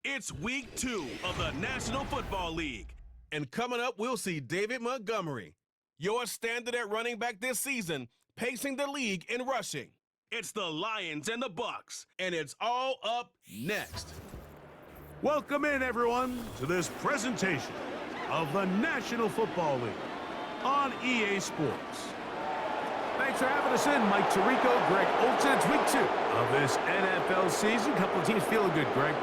It's week 2 of the National Football League. And coming up, we'll see David Montgomery, your standard at running back this season, pacing the league in rushing. It's the Lions and the Bucks, and it's all up next. Welcome in, everyone, to this presentation of the National Football League on EA Sports. Thanks for having us in, Mike Tirico, Greg Olsen. It's week 2 of this NFL season. Couple of teams feeling good, Greg.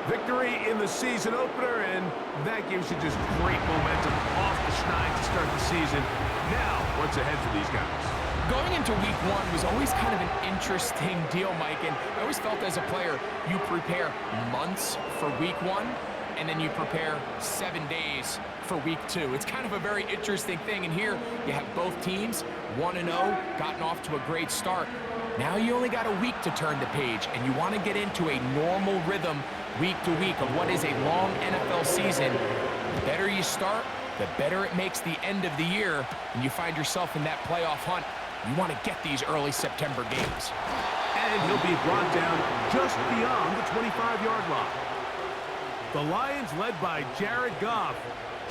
Victory in the season opener, and that gives you just great momentum off the schneid to start the season. Now, what's ahead for these guys? Going into week 1 was always kind of an interesting deal, Mike, and I always felt as a player, you prepare months for week 1, and then you prepare 7 days for week 2. It's kind of a very interesting thing, and here you have both teams, 1-0, gotten off to a great start. Now you only got a week to turn the page, and you want to get into a normal rhythm week to week of what is a long NFL season. The better you start, the better it makes the end of the year, and you find yourself in that playoff hunt. You want to get these early September games. And he'll be brought down just beyond the 25-yard line. The Lions, led by Jared Goff,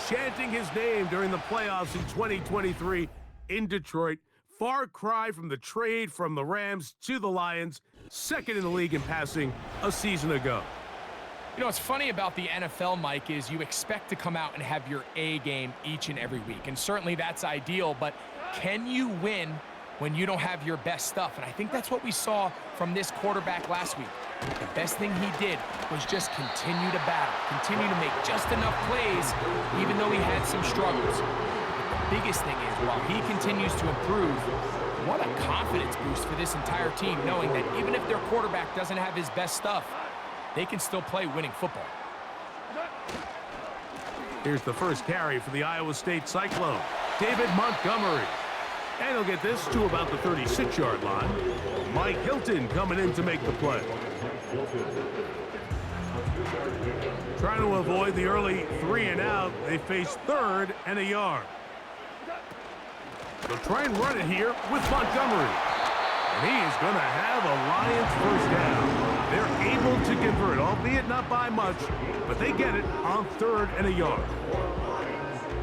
chanting his name during the playoffs in 2023 in Detroit. Far cry from the trade from the Rams to the Lions, second in the league in passing a season ago. You know, what's funny about the NFL, Mike, is you expect to come out and have your A game each and every week. And certainly that's ideal, but can you win when you don't have your best stuff? And I think that's what we saw from this quarterback last week. The best thing he did was just continue to battle, continue to make just enough plays, even though he had some struggles. The biggest thing is, while he continues to improve, what a confidence boost for this entire team, knowing that even if their quarterback doesn't have his best stuff, they can still play winning football. Here's the first carry for the Iowa State Cyclone, David Montgomery. And he'll get this to about the 36-yard line. Mike Hilton coming in to make the play. Trying to avoid the early 3 and out, they face 3rd and a yard. They'll try and run it here with Montgomery. And he is going to have a Lions first down. They're able to convert, albeit not by much, but they get it on 3rd and a yard.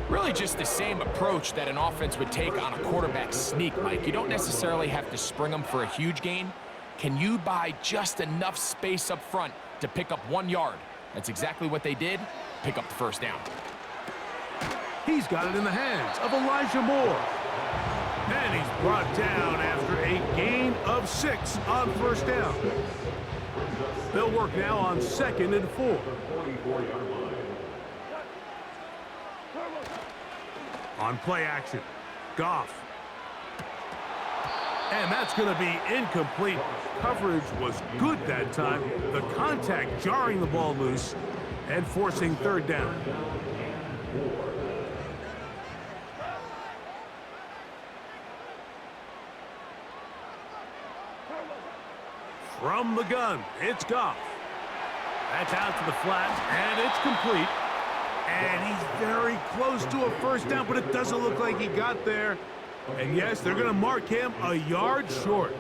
Really just the same approach that an offense would take on a quarterback sneak, Mike. You don't necessarily have to spring them for a huge gain. Can you buy just enough space up front to pick up 1 yard? That's exactly what they did. Pick up the first down. He's got it in the hands of Elijah Moore. And he's brought down after a gain of 6 on first down. They'll work now on 2nd and 4. On play action, Goff. And that's going to be incomplete. Coverage was good that time. The contact jarring the ball loose and forcing 3rd down. From the gun, it's Goff. That's out to the flat, and it's complete. And he's very close to a first down, but it doesn't look like he got there. And yes, they're going to mark him a yard short.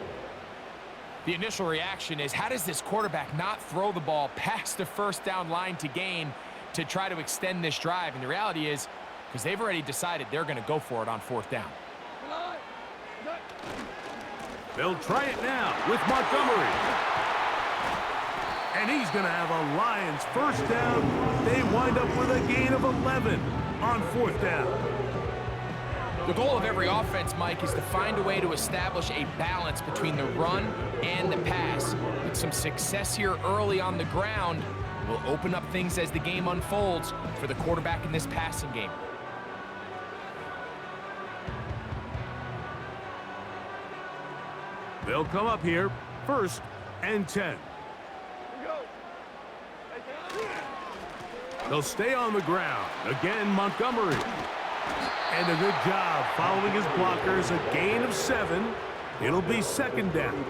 The initial reaction is, how does this quarterback not throw the ball past the first down line to gain to try to extend this drive? And the reality is, because they've already decided they're going to go for it on 4th down. They'll try it now with Montgomery. And he's going to have a Lions first down. They wind up with a gain of 11 on 4th down. The goal of every offense, Mike, is to find a way to establish a balance between the run and the pass. With some success here early on the ground will open up things as the game unfolds for the quarterback in this passing game. They'll come up here, 1st and 10. They'll stay on the ground. Again, Montgomery. And a good job following his blockers. A gain of 7. It'll be 2nd down.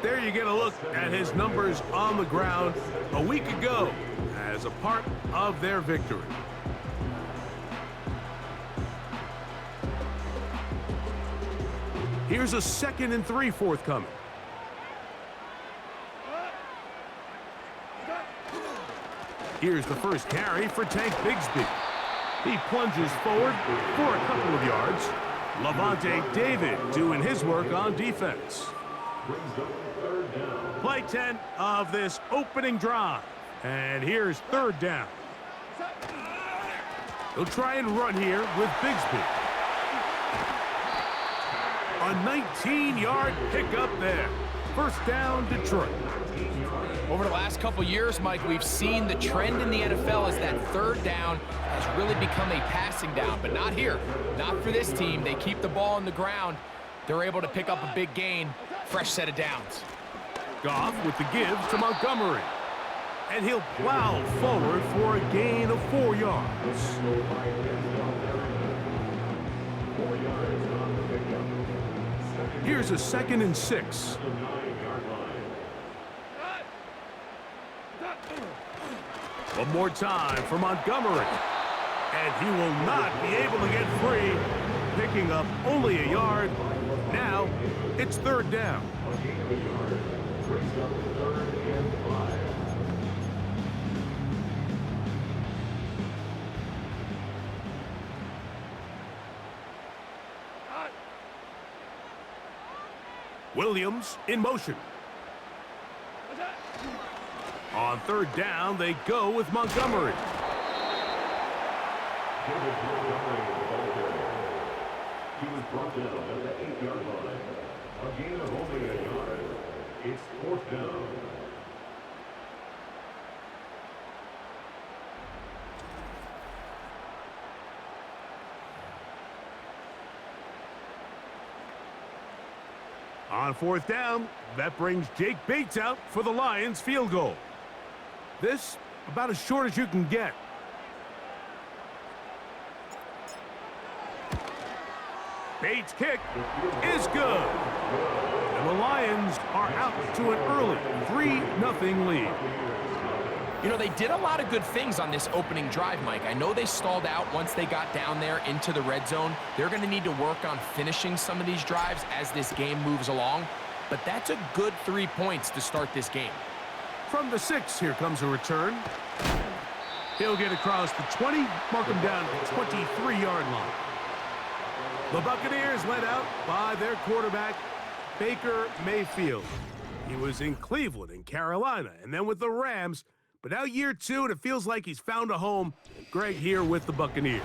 There you get a look at his numbers on the ground a week ago as a part of their victory. Here's a 2nd and 3 forthcoming. Here's the first carry for Tank Bigsby. He plunges forward for a couple of yards. Levante David doing his work on defense. Play 10 of this opening drive. And here's third down. He'll try and run here with Bigsby. A 19-yard pickup there. First down, Detroit. Over the last couple years, Mike, we've seen the trend in the NFL is that third down has really become a passing down, but not here. Not for this team. They keep the ball on the ground. They're able to pick up a big gain. Fresh set of downs. Goff with the give to Montgomery. And he'll plow forward for a gain of 4 yards. Here's a 2nd and 6. One more time for Montgomery. And he will not be able to get free, picking up only a yard. Now, it's third down. Williams in motion. On third down, they go with Montgomery. He was brought down at the 8-yard line. A gain of only a yard. It's fourth down. On fourth down, that brings Jake Bates out for the Lions field goal. This about as short as you can get. Bates' kick is good. And the Lions are out to an early 3-0 lead. You know, they did a lot of good things on this opening drive, Mike. I know they stalled out once they got down there into the red zone. They're going to need to work on finishing some of these drives as this game moves along. But that's a good 3 points to start this game. From the 6, here comes a return. He'll get across the 20, mark him down at the 23-yard line. The Buccaneers led out by their quarterback, Baker Mayfield. He was in Cleveland and Carolina, and then with the Rams. But now year 2, and it feels like he's found a home. Greg here with the Buccaneers.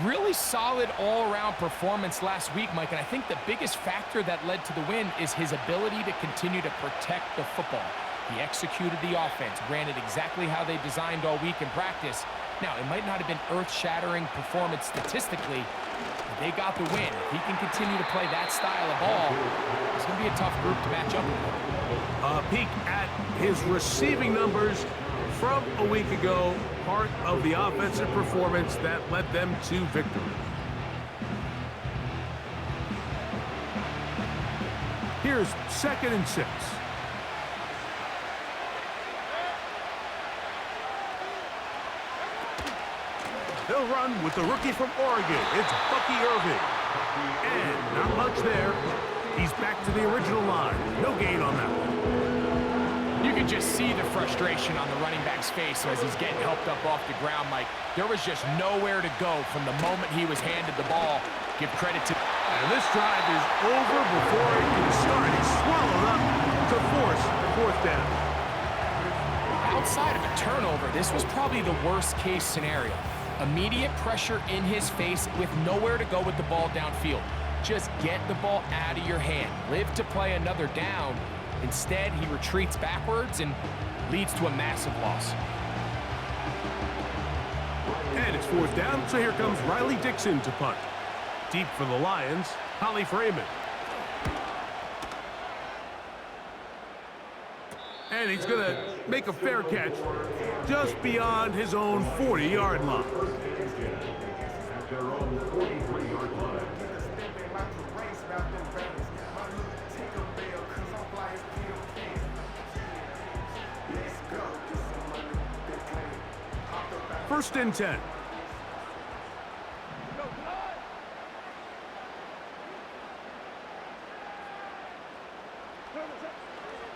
Really solid all-around performance last week, Mike, and I think the biggest factor that led to the win is his ability to continue to protect the football. He executed the offense, ran it exactly how they designed all week in practice. Now, it might not have been earth-shattering performance statistically, but they got the win. If he can continue to play that style of ball, it's going to be a tough group to match up with. A peek at his receiving numbers from a week ago, part of the offensive performance that led them to victory. Here's 2nd and 6. They'll run with the rookie from Oregon. It's Bucky Irving. And not much there. He's back to the original line. No gain on that one. You can just see the frustration on the running back's face as he's getting helped up off the ground, Mike. There was just nowhere to go from the moment he was handed the ball. Give credit to... And this drive is over before it can start. He's swallowed up to force the fourth down. Outside of a turnover, this was probably the worst-case scenario. Immediate pressure in his face with nowhere to go with the ball downfield. Just get the ball out of your hand. Live to play another down. Instead, he retreats backwards and leads to a massive loss. And it's fourth down, so here comes Riley Dixon to punt. Deep for the Lions, Holly Freeman. And he's going to make a fair catch just beyond his own 40-yard line. At their own 43-yard line. First and 10.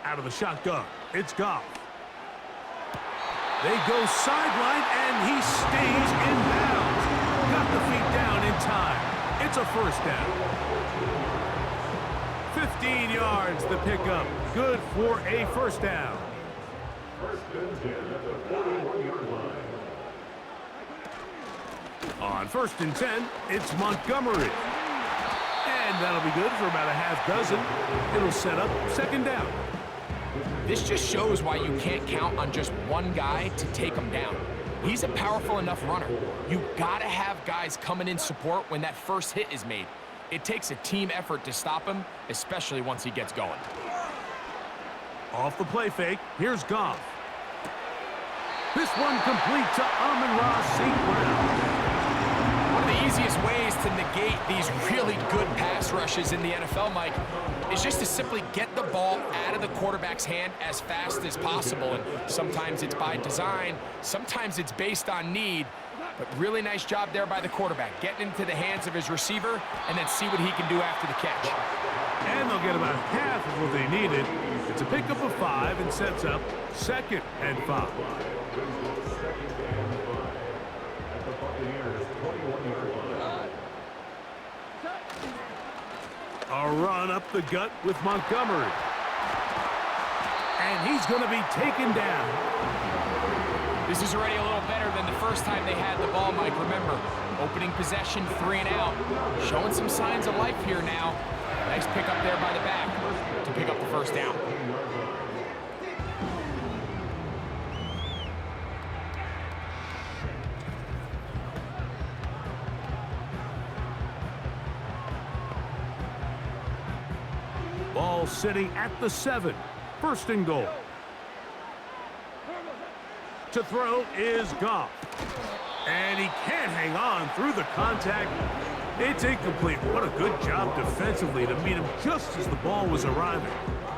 Out of the shotgun, it's Goff. They go sideline, and he stays in bounds. Got the feet down in time. It's a first down. 15 yards the pickup. Good for a first down. First and 10 at the 41-yard line. On first and 10, it's Montgomery. And that'll be good for about a half dozen. It'll set up second down. This just shows why you can't count on just one guy to take him down. He's a powerful enough runner. You gotta have guys coming in support when that first hit is made. It takes a team effort to stop him, especially once he gets going. Off the play fake, here's Goff. This one complete to Amon-Ra St. Brown. One of the easiest ways to negate these really good pass rushes in the NFL, Mike, is just to simply get the ball out of the quarterback's hand as fast as possible. And sometimes it's by design, sometimes it's based on need. But really nice job there by the quarterback, getting into the hands of his receiver and then see what he can do after the catch. And they'll get about half of what they needed. It's a pickup of 5 and sets up second and 5. A run up the gut with Montgomery. And he's going to be taken down. This is already a little better than the first time they had the ball, Mike. Remember, opening possession, 3 and out. Showing some signs of life here now. Nice pickup there by the back to pick up the first down. Ball sitting at the 7. First and goal. To throw is Goff. And he can't hang on through the contact. It's incomplete. What a good job defensively to meet him just as the ball was arriving.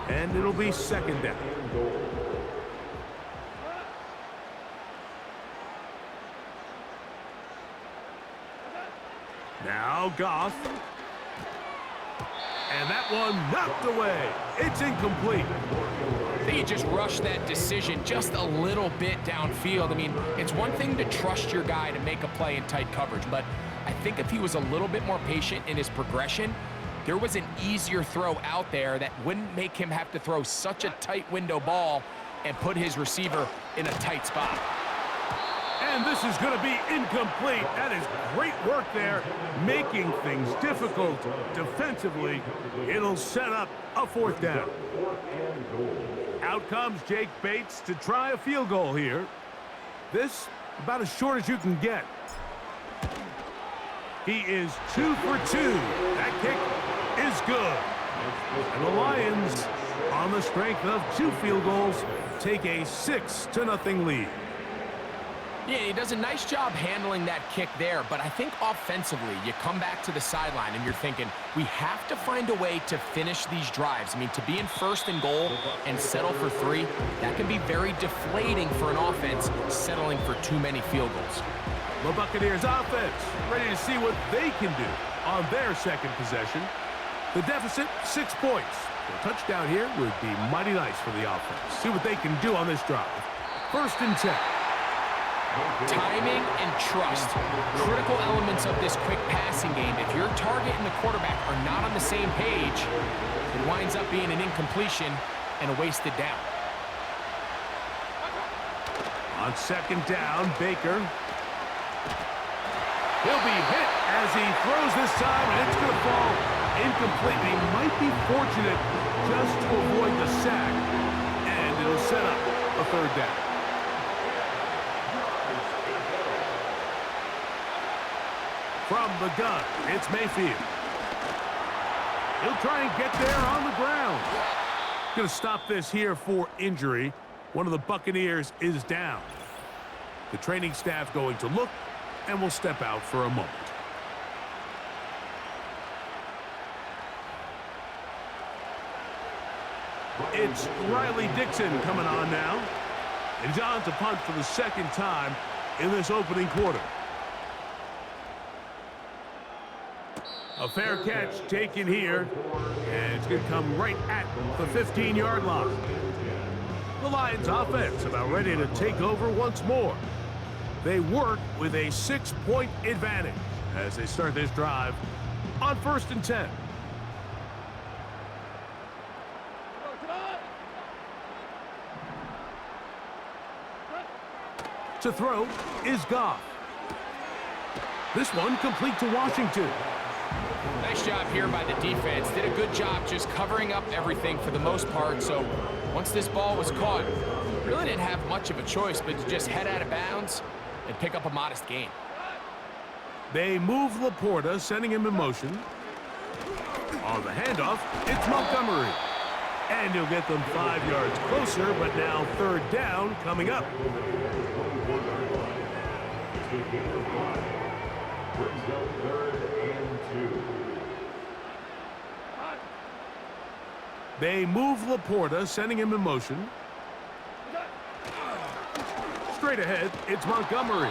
And it'll be second down. Now Goff. And that one knocked away. It's incomplete. I think he just rushed that decision just a little bit downfield. I mean, it's one thing to trust your guy to make a play in tight coverage, but I think if he was a little bit more patient in his progression, there was an easier throw out there that wouldn't make him have to throw such a tight window ball and put his receiver in a tight spot. And this is going to be incomplete. That is great work there, making things difficult defensively. It'll set up a fourth down. Out comes Jake Bates to try a field goal here. This about as short as you can get. He is 2 for 2. That kick is good. And the Lions, on the strength of 2 field goals, take a 6-0 lead. Yeah, he does a nice job handling that kick there, but I think offensively, you come back to the sideline and you're thinking, we have to find a way to finish these drives. I mean, to be in first and goal and settle for 3, that can be very deflating for an offense settling for too many field goals. The Buccaneers offense ready to see what they can do on their second possession. The deficit, 6 points. A touchdown here would be mighty nice for the offense. See what they can do on this drive. First and 10. Timing and trust, critical elements of this quick passing game. If your target and the quarterback are not on the same page, it winds up being an incompletion and a wasted down. On second down, Baker. He'll be hit as he throws this time, and it's going to fall incomplete. He might be fortunate just to avoid the sack, and it'll set up a third down. From the gun, it's Mayfield. He'll try and get there on the ground. Going to stop this here for injury. One of the Buccaneers is down. The training staff going to look and will step out for a moment. It's Riley Dixon coming on now. And he's on to punt for the second time in this opening quarter. A fair catch taken here, and it's going to come right at the 15-yard line. The Lions offense about ready to take over once more. They work with a 6-point advantage as they start this drive on 1st and 10. To throw is Goff. This one complete to Washington. Nice job here by the defense. Did a good job just covering up everything for the most part. So once this ball was caught, really didn't have much of a choice but to just head out of bounds and pick up a modest gain. They move Laporta, sending him in motion. On the handoff, it's Montgomery. And he'll get them 5 yards closer, but now 3rd down coming up. They move Laporta, sending him in motion. Straight ahead, it's Montgomery.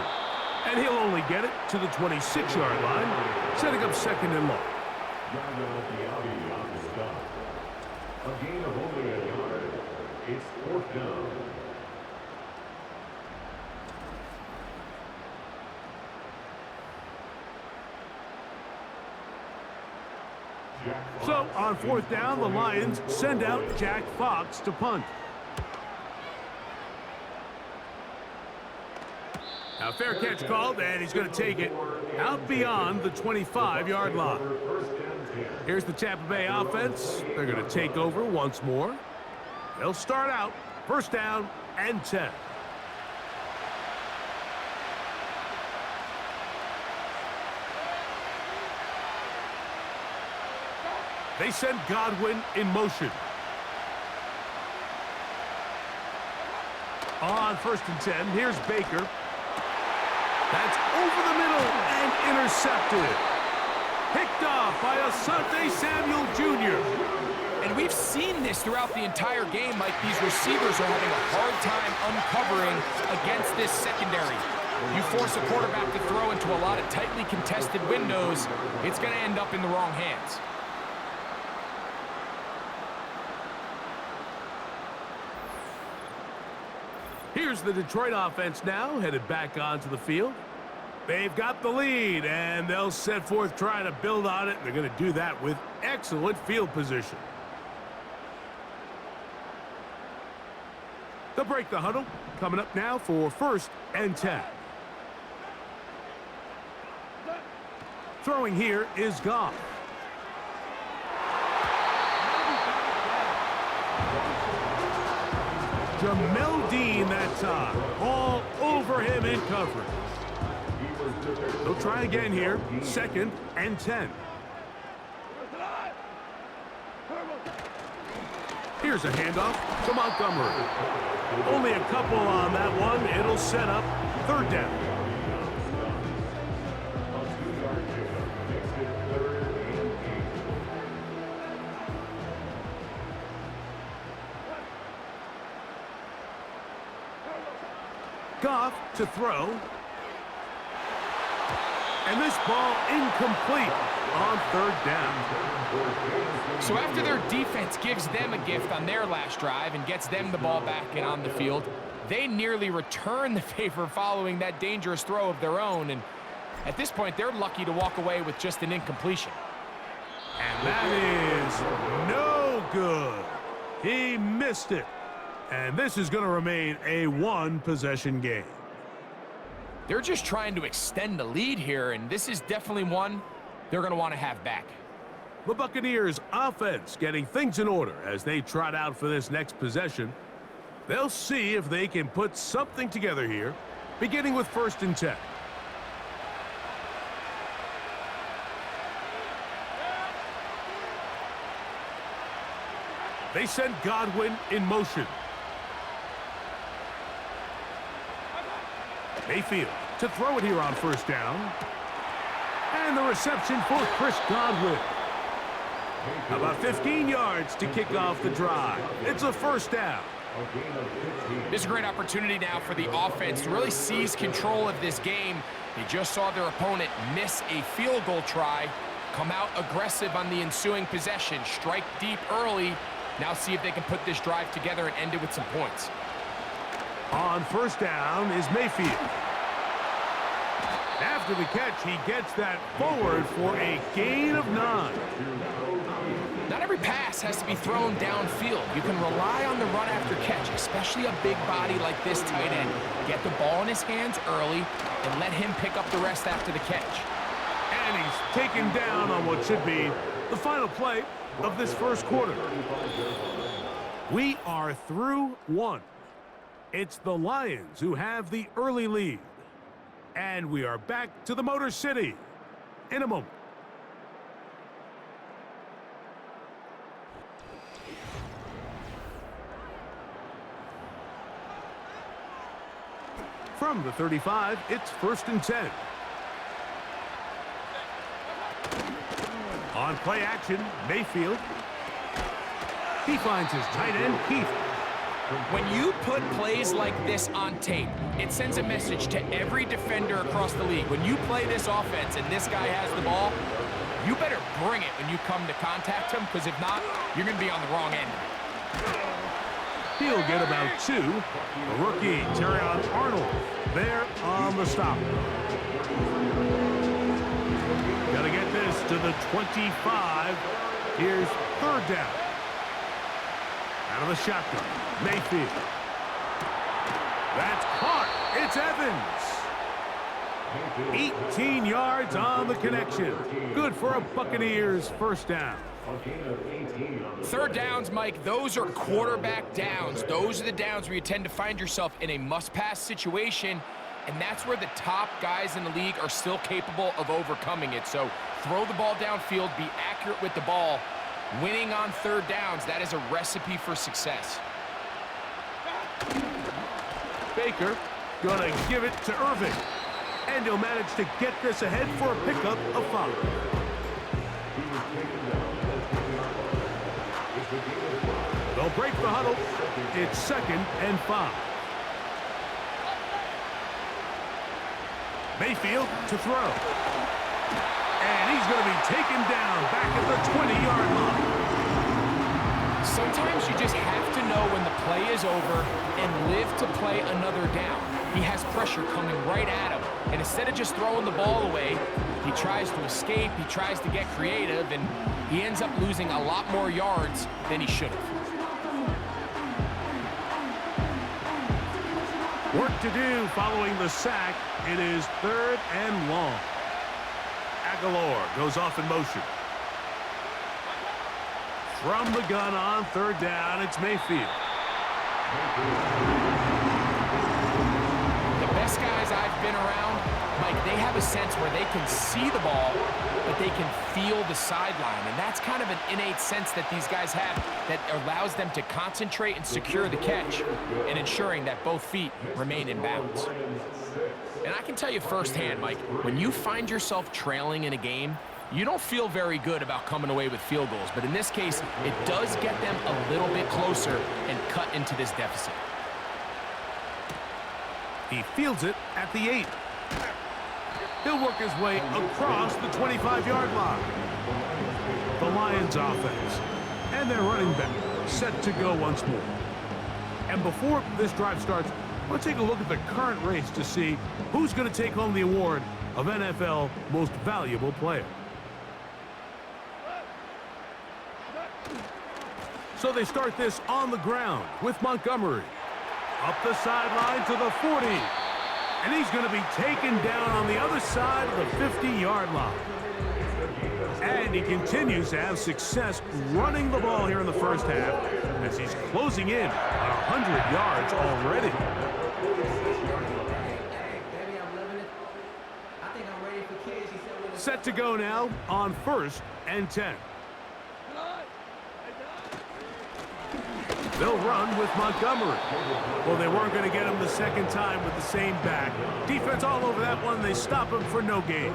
And he'll only get it to the 26-yard line, setting up 2nd and long. A gain of only a yard. It's 4th down. So, on 4th down, the Lions send out Jack Fox to punt. Now, fair catch called, and he's going to take it out beyond the 25-yard line. Here's the Tampa Bay offense. They're going to take over once more. They'll start out 1st down and 10. They send Godwin in motion. On 1st and 10, here's Baker. That's over the middle and intercepted. Picked off by Asante Samuel Jr. And we've seen this throughout the entire game, Mike. These receivers are having a hard time uncovering against this secondary. You force a quarterback to throw into a lot of tightly contested windows, it's going to end up in the wrong hands. Here's the Detroit offense now, headed back onto the field. They've got the lead, and they'll set forth trying to build on it. They're going to do that with excellent field position. They'll break the huddle. Coming up now for 1st and 10. Throwing here is Goff. Jamel Dean that time. All over him in coverage. They'll try again here. 2nd and 10. Here's a handoff to Montgomery. Only a couple on that one. It'll set up 3rd down. Goff to throw. And this ball incomplete on 3rd down. So after their defense gives them a gift on their last drive and gets them the ball back and on the field, they nearly return the favor following that dangerous throw of their own. And at this point, they're lucky to walk away with just an incompletion. And that is no good. He missed it. And this is going to remain a 1-possession game. They're just trying to extend the lead here, and this is definitely one they're going to want to have back. The Buccaneers offense getting things in order as they trot out for this next possession. They'll see if they can put something together here, beginning with 1st and 10. They send Godwin in motion. Mayfield to throw it here on 1st down. And the reception for Chris Godwin. About 15 yards to kick off the drive. It's a 1st down. This is a great opportunity now for the offense to really seize control of this game. They just saw their opponent miss a field goal try, come out aggressive on the ensuing possession, strike deep early, Now see if they can put this drive together and end it with some points. On first down is Mayfield. After the catch, he gets that forward for a gain of 9. Not every pass has to be thrown downfield. You can rely on the run after catch, especially a big body like this tight end. Get the ball in his hands early and let him pick up the rest after the catch. And he's taken down on what should be the final play of this first quarter. We are through 1. It's the Lions who have the early lead. And we are back to the Motor City in a moment. From the 35, it's 1st and 10. On play action, Mayfield. He finds his tight end, Keith. When you put plays like this on tape, it sends a message to every defender across the league. When you play this offense and this guy has the ball, you better bring it when you come to contact him, because if not, you're going to be on the wrong end. He'll get about 2. The rookie, Terrion Arnold, there on the stop. Got to get this to the 25. Here's 3rd down. Out of the shotgun, Mayfield. That's caught. It's Evans. 18 yards on the connection. Good for a Buccaneers first down. 3rd downs, Mike, those are quarterback downs. Those are the downs where you tend to find yourself in a must-pass situation, and that's where the top guys in the league are still capable of overcoming it. So throw the ball downfield, be accurate with the ball. Winning on 3rd downs, that is a recipe for success. Baker gonna give it to Irving. And he'll manage to get this ahead for a pickup of 5. They'll break the huddle. It's 2nd and 5. Mayfield to throw. And he's going to be taken down back at the 20-yard line. Sometimes you just have to know when the play is over and live to play another down. He has pressure coming right at him, and instead of just throwing the ball away, he tries to escape, he tries to get creative, and he ends up losing a lot more yards than he should have. Work to do following the sack. It is 3rd and long. Aguilar goes off in motion. From the gun on 3rd down, it's Mayfield. The best guys I've been around, Mike, they have a sense where they can see the ball, but they can feel the sideline. And that's kind of an innate sense that these guys have that allows them to concentrate and secure the catch and ensuring that both feet remain in bounds. And I can tell you firsthand, Mike, when you find yourself trailing in a game, you don't feel very good about coming away with field goals. But in this case, it does get them a little bit closer and cut into this deficit. He fields it at the 8. He'll work his way across the 25-yard line. The Lions offense and their running back set to go once more. And before this drive starts, let's take a look at the current race to see who's going to take home the award of NFL Most Valuable Player. So they start this on the ground with Montgomery. Up the sideline to the 40. And he's going to be taken down on the other side of the 50-yard line. And he continues to have success running the ball here in the first half as he's closing in on 100 yards already. Set to go now on 1st and 10. They'll run with Montgomery. Well, they weren't going to get him the second time with the same back. Defense all over that one. They stop him for no gain.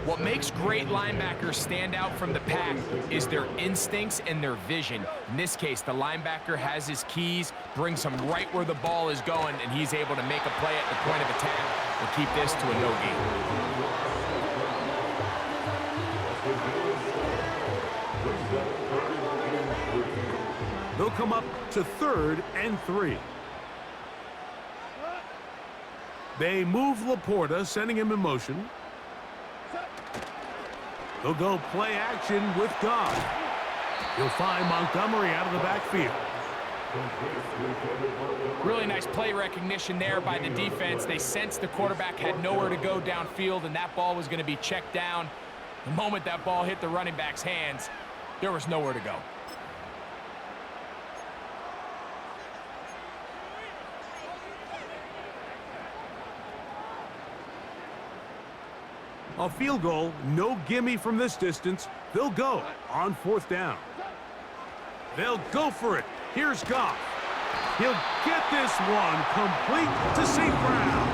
What makes great linebackers stand out from the pack is their instincts and their vision. In this case, the linebacker has his keys, brings him right where the ball is going, and he's able to make a play at the point of attack and keep this to a no gain. They'll come up to 3rd and 3. They move Laporta, sending him in motion. They'll go play action with Goff. He'll find Montgomery out of the backfield. Really nice play recognition there by the defense. They sensed the quarterback had nowhere to go downfield, and that ball was going to be checked down. The moment that ball hit the running back's hands, there was nowhere to go. A field goal, no gimme from this distance. They'll go on 4th down. They'll go for it. Here's Goff. He'll get this one complete to St. Brown.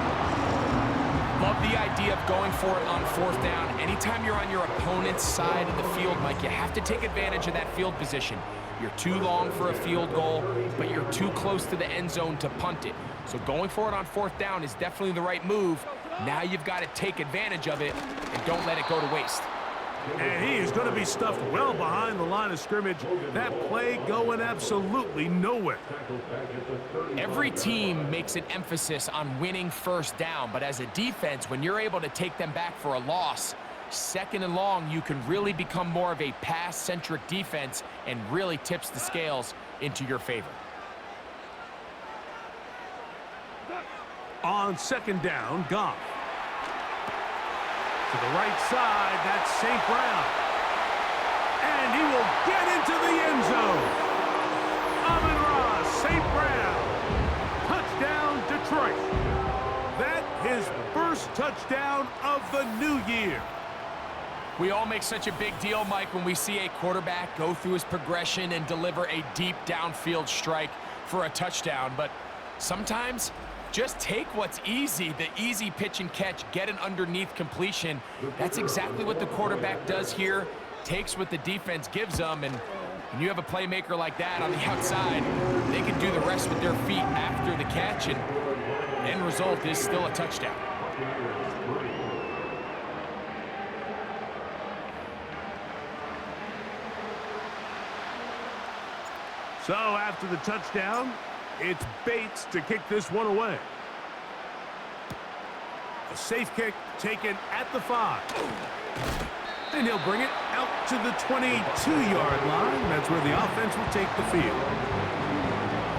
Love the idea of going for it on 4th down. Anytime you're on your opponent's side of the field, Mike, you have to take advantage of that field position. You're too long for a field goal, but you're too close to the end zone to punt it. So going for it on 4th down is definitely the right move. Now you've got to take advantage of it and don't let it go to waste. And he is going to be stuffed well behind the line of scrimmage. That play going absolutely nowhere. Every team makes an emphasis on winning 1st down, but as a defense, when you're able to take them back for a loss, 2nd and long, you can really become more of a pass-centric defense and really tips the scales into your favor. On 2nd down, Goff. To the right side, that's St. Brown. And he will get into the end zone. Amon-Ra St. Brown. Touchdown, Detroit. That his first touchdown of the new year. We all make such a big deal, Mike, when we see a quarterback go through his progression and deliver a deep downfield strike for a touchdown. But sometimes, just take what's easy, the easy pitch and catch, get an underneath completion. That's exactly what the quarterback does here, takes what the defense gives them, and when you have a playmaker like that on the outside, they can do the rest with their feet after the catch, and the end result is still a touchdown. So after the touchdown, it's Bates to kick this one away. A safe kick taken at the 5. And he'll bring it out to the 22-yard line. That's where the offense will take the field.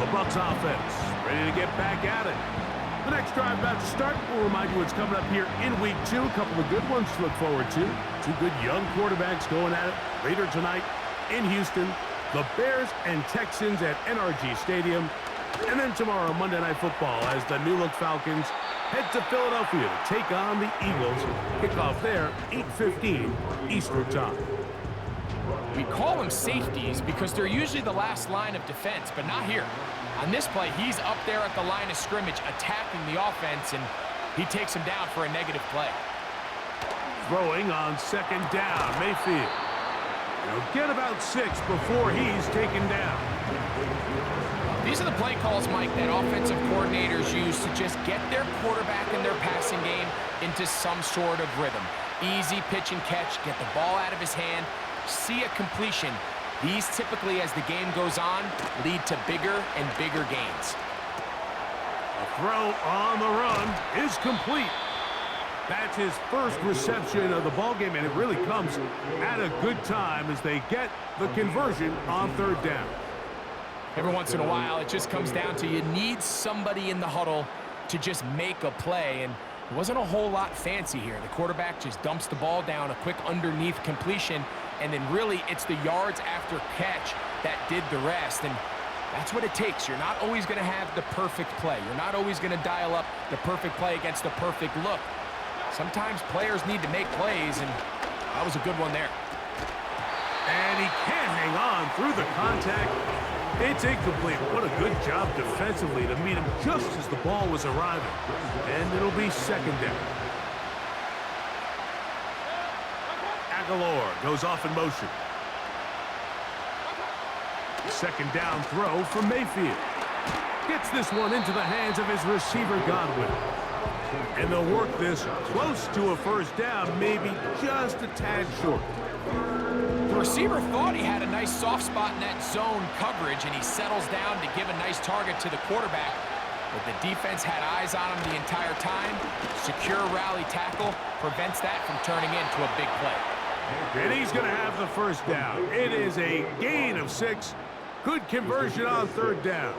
The Bucs offense ready to get back at it. The next drive about to start. We'll remind you what's coming up here in Week 2. A couple of good ones to look forward to. 2 good young quarterbacks going at it later tonight in Houston. The Bears and Texans at NRG Stadium. And then tomorrow, Monday Night Football, as the new-look Falcons head to Philadelphia to take on the Eagles. Kickoff there, 8:15 Eastern Time. We call them safeties because they're usually the last line of defense, but not here. On this play, he's up there at the line of scrimmage attacking the offense, and he takes him down for a negative play. Throwing on 2nd down, Mayfield. He'll get about 6 before he's taken down. These are the play calls, Mike, that offensive coordinators use to just get their quarterback and their passing game into some sort of rhythm. Easy pitch and catch, get the ball out of his hand, see a completion. These typically, as the game goes on, lead to bigger and bigger gains. A throw on the run is complete. That's his first reception of the ballgame, and it really comes at a good time as they get the conversion on 3rd down. Every once in a while, it just comes down to you need somebody in the huddle to just make a play, and it wasn't a whole lot fancy here. The quarterback just dumps the ball down, a quick underneath completion, and then really it's the yards after catch that did the rest, and that's what it takes. You're not always going to have the perfect play. You're not always going to dial up the perfect play against the perfect look. Sometimes players need to make plays, and that was a good one there. And he can't hang on through the contact. It's incomplete. What a good job defensively to meet him just as the ball was arriving. And it'll be 2nd down. Aguilar goes off in motion. 2nd down throw from Mayfield. Gets this one into the hands of his receiver, Godwin. And they'll work this close to a 1st down, maybe just a tad short. The receiver thought he had a nice soft spot in that zone coverage, and he settles down to give a nice target to the quarterback. But the defense had eyes on him the entire time. Secure rally tackle prevents that from turning into a big play. And he's going to have the first down. It is a gain of 6. Good conversion on third down.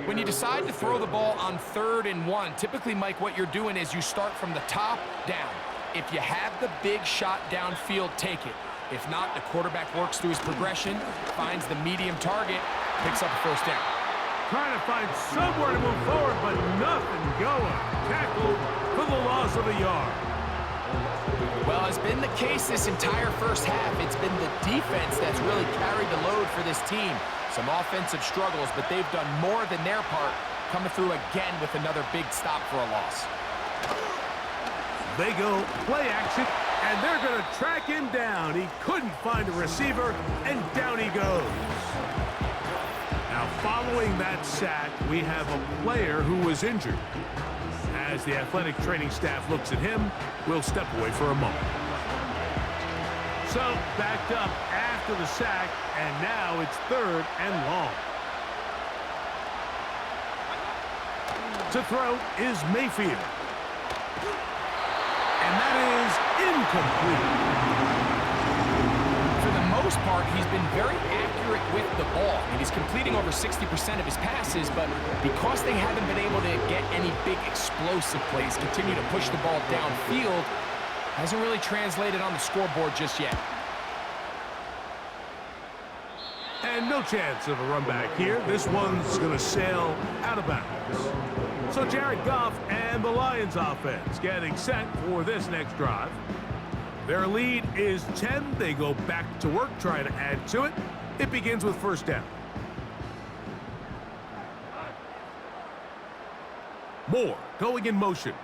When you decide to throw the ball on 3rd and 1, typically, Mike, what you're doing is you start from the top down. If you have the big shot downfield, take it. If not, the quarterback works through his progression, finds the medium target, picks up a first down. Trying to find somewhere to move forward, but nothing going. Tackled for the loss of a yard. Well, as been the case this entire first half, it's been the defense that's really carried the load for this team. Some offensive struggles, but they've done more than their part, coming through again with another big stop for a loss. They go play action, and they're going to track him down. He couldn't find a receiver, and down he goes. Now, following that sack, we have a player who was injured. As the athletic training staff looks at him, we'll step away for a moment. So, backed up after the sack, and now it's 3rd and long. To throw is Mayfield. And that is incomplete. For the most part, he's been very accurate with the ball. I mean, he's completing over 60% of his passes, but because they haven't been able to get any big explosive plays, continue to push the ball downfield, hasn't really translated on the scoreboard just yet. And no chance of a run back here. This one's going to sail out of bounds. So Jared Goff and the Lions offense getting set for this next drive. Their lead is 10. They go back to work, trying to add to it. It begins with first down. Moore going in motion.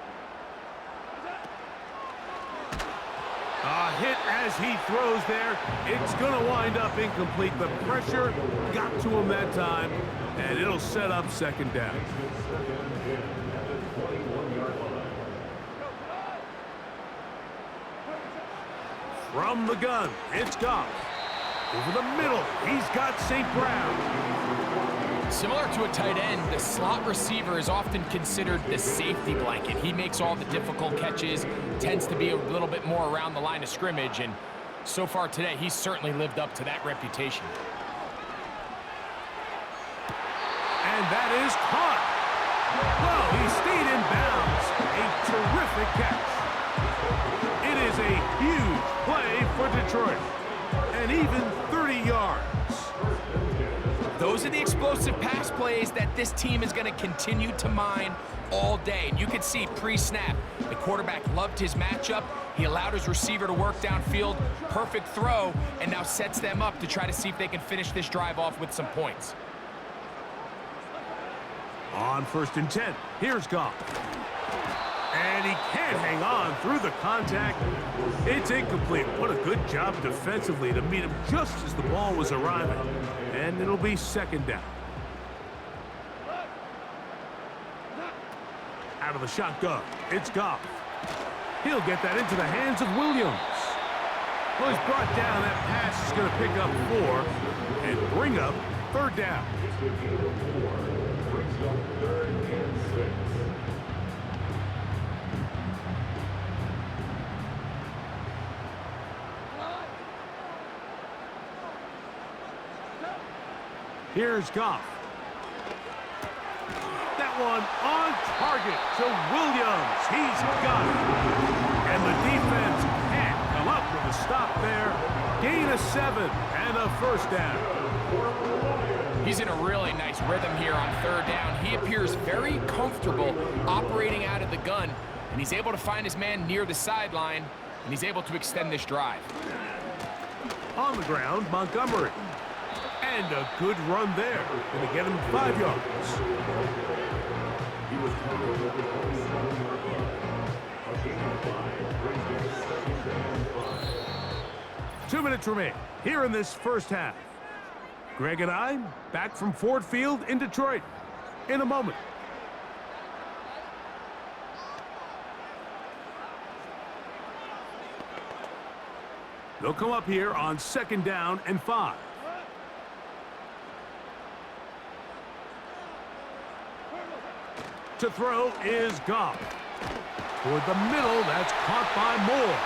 A hit as he throws there. It's going to wind up incomplete. The pressure got to him that time, and it'll set up second down. From the gun, it's Goff. Over the middle, he's got St. Brown. Similar to a tight end, the slot receiver is often considered the safety blanket. He makes all the difficult catches, tends to be a little bit more around the line of scrimmage, and so far today, he's certainly lived up to that reputation. And that is caught. Well, he stayed in bounds. A terrific catch. It is a huge play for Detroit. And even 30 yards. Those are the explosive pass plays that this team is going to continue to mine all day. And you can see pre-snap, the quarterback loved his matchup. He allowed his receiver to work downfield. Perfect throw, and now sets them up to try to see if they can finish this drive off with some points. On 1st and 10, here's Goff. And he can't hang on through the contact. It's incomplete. What a good job defensively to meet him just as the ball was arriving. And it'll be second down. Out of the shotgun, it's Goff. He'll get that into the hands of Williams. Well, he's brought down. That pass is going to pick up 4 and bring up third down. Here's Goff. That one on target to Williams. He's got it. And the defense can't come up with a stop there. Gain of 7 and a first down. He's in a really nice rhythm here on third down. He appears very comfortable operating out of the gun, and he's able to find his man near the sideline, and he's able to extend this drive. On the ground, Montgomery. And a good run there. Going to get him 5 yards. 2 minutes remain here in this first half. Greg and I back from Ford Field in Detroit in a moment. They'll come up here on 2nd down and 5. To throw is Goff. Toward the middle, that's caught by Moore.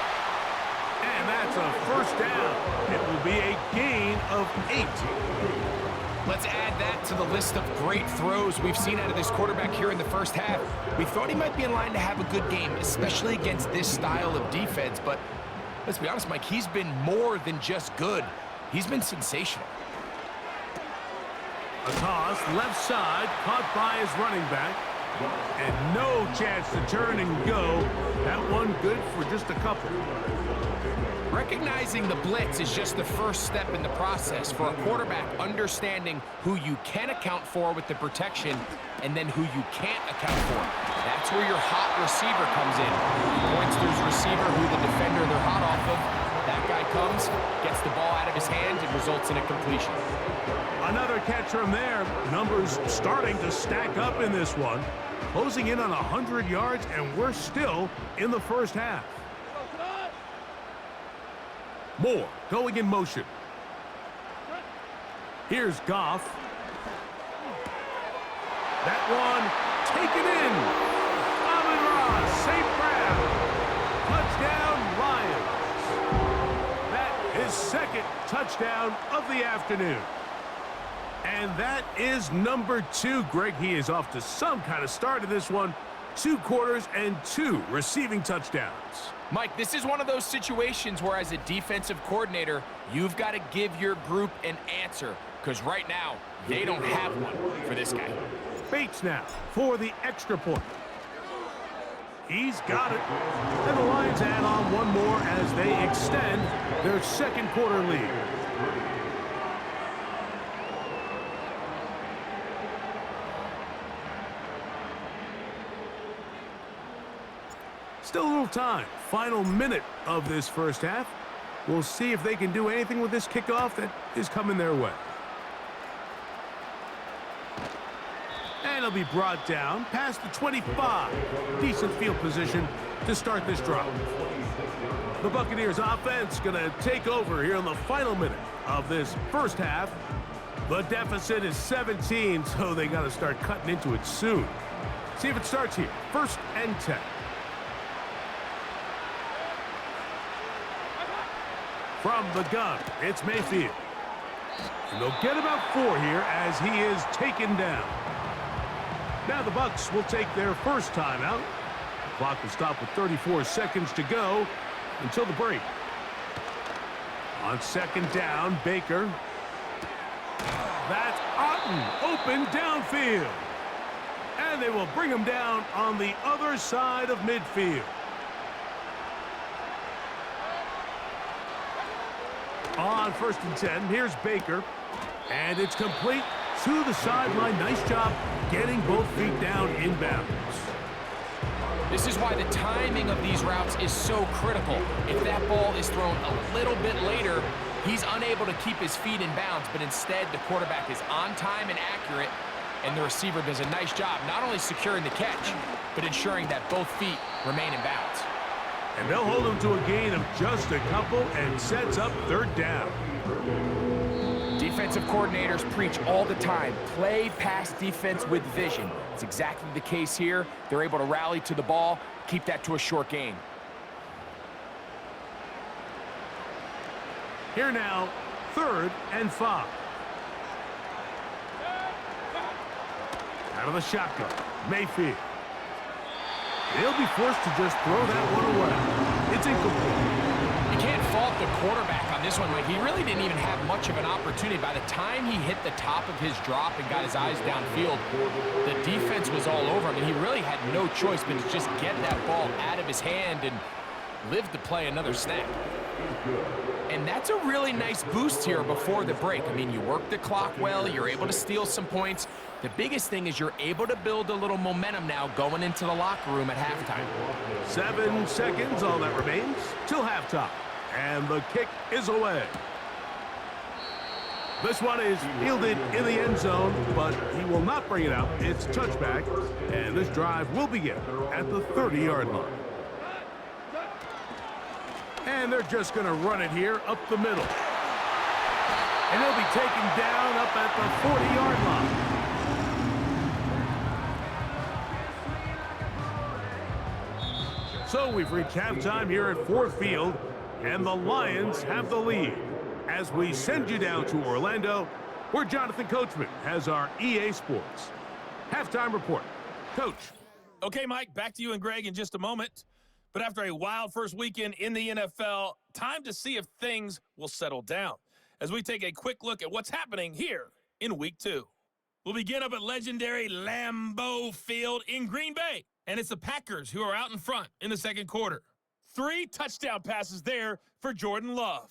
And that's a 1st down. It will be a gain of 8. Let's add that to the list of great throws we've seen out of this quarterback here in the first half. We thought he might be in line to have a good game, especially against this style of defense. But let's be honest, Mike, he's been more than just good. He's been sensational. A toss, left side, caught by his running back. And no chance to turn and go. That one good for just a couple. Recognizing the blitz is just the first step in the process for a quarterback, understanding who you can account for with the protection and then who you can't account for. That's where your hot receiver comes in. Points receiver who the defender they're hot off of. That guy comes, gets the ball out of his hand, and results in a completion. Another catch from there. Numbers starting to stack up in this one. Closing in on 100 yards, and we're still in the first half. Moore going in motion. Here's Goff. That one taken in. Amon-Ra, safe grab. Touchdown, Lions. That is 2nd touchdown of the afternoon. And that is number 2. Greg, he is off to some kind of start in this one. 2 quarters and 2 receiving touchdowns. Mike, this is one of those situations where as a defensive coordinator, you've got to give your group an answer, because right now, they don't have one for this guy. Bates now for the extra point. He's got it. And the Lions add on one more as they extend their 2nd quarter lead. Still a little time. Final minute of this first half. We'll see if they can do anything with this kickoff that is coming their way. And it'll be brought down past the 25. Decent field position to start this drive. The Buccaneers offense going to take over here in the final minute of this first half. The deficit is 17, so they got to start cutting into it soon. See if it starts here. 1st and 10. From the gun, it's Mayfield. And they'll get about 4 here as he is taken down. Now the Bucs will take their first timeout. The clock will stop with 34 seconds to go until the break. On 2nd down, Baker. That's Otten, open downfield. And they will bring him down on the other side of midfield. On 1st and 10, here's Baker. And it's complete to the sideline. Nice job getting both feet down inbounds. This is why the timing of these routes is so critical. If that ball is thrown a little bit later, he's unable to keep his feet in bounds, but instead the quarterback is on time and accurate, and the receiver does a nice job not only securing the catch, but ensuring that both feet remain in bounds. And they'll hold him to a gain of just a couple and sets up 3rd down. Defensive coordinators preach all the time, play pass defense with vision. It's exactly the case here. They're able to rally to the ball, keep that to a short gain. Here now, 3rd and 5. Out of the shotgun, Mayfield. They'll be forced to just throw that one away. It's incomplete. You can't fault the quarterback on this one, Mike. He really didn't even have much of an opportunity. By the time he hit the top of his drop and got his eyes downfield, the defense was all over him, and he really had no choice but to just get that ball out of his hand and live to play another snap. And that's a really nice boost here before the break. I mean, you work the clock well, you're able to steal some points. The biggest thing is you're able to build a little momentum now going into the locker room at halftime. 7 seconds, all that remains, till halftime. And the kick is away. This one is fielded in the end zone, but he will not bring it out. It's touchback, and this drive will begin at the 30-yard line. And they're just going to run it here up the middle. And he'll be taken down up at the 40-yard line. So we've reached halftime here at Ford Field, and the Lions have the lead. As we send you down to Orlando, where Jonathan Coachman has our EA Sports halftime report. Coach. Okay, Mike, back to you and Greg in just a moment. But after a wild first weekend in the NFL, time to see if things will settle down as we take a quick look at what's happening here in Week 2. We'll begin up at legendary Lambeau Field in Green Bay, and it's the Packers who are out in front in the second quarter. 3 touchdown passes there for Jordan Love.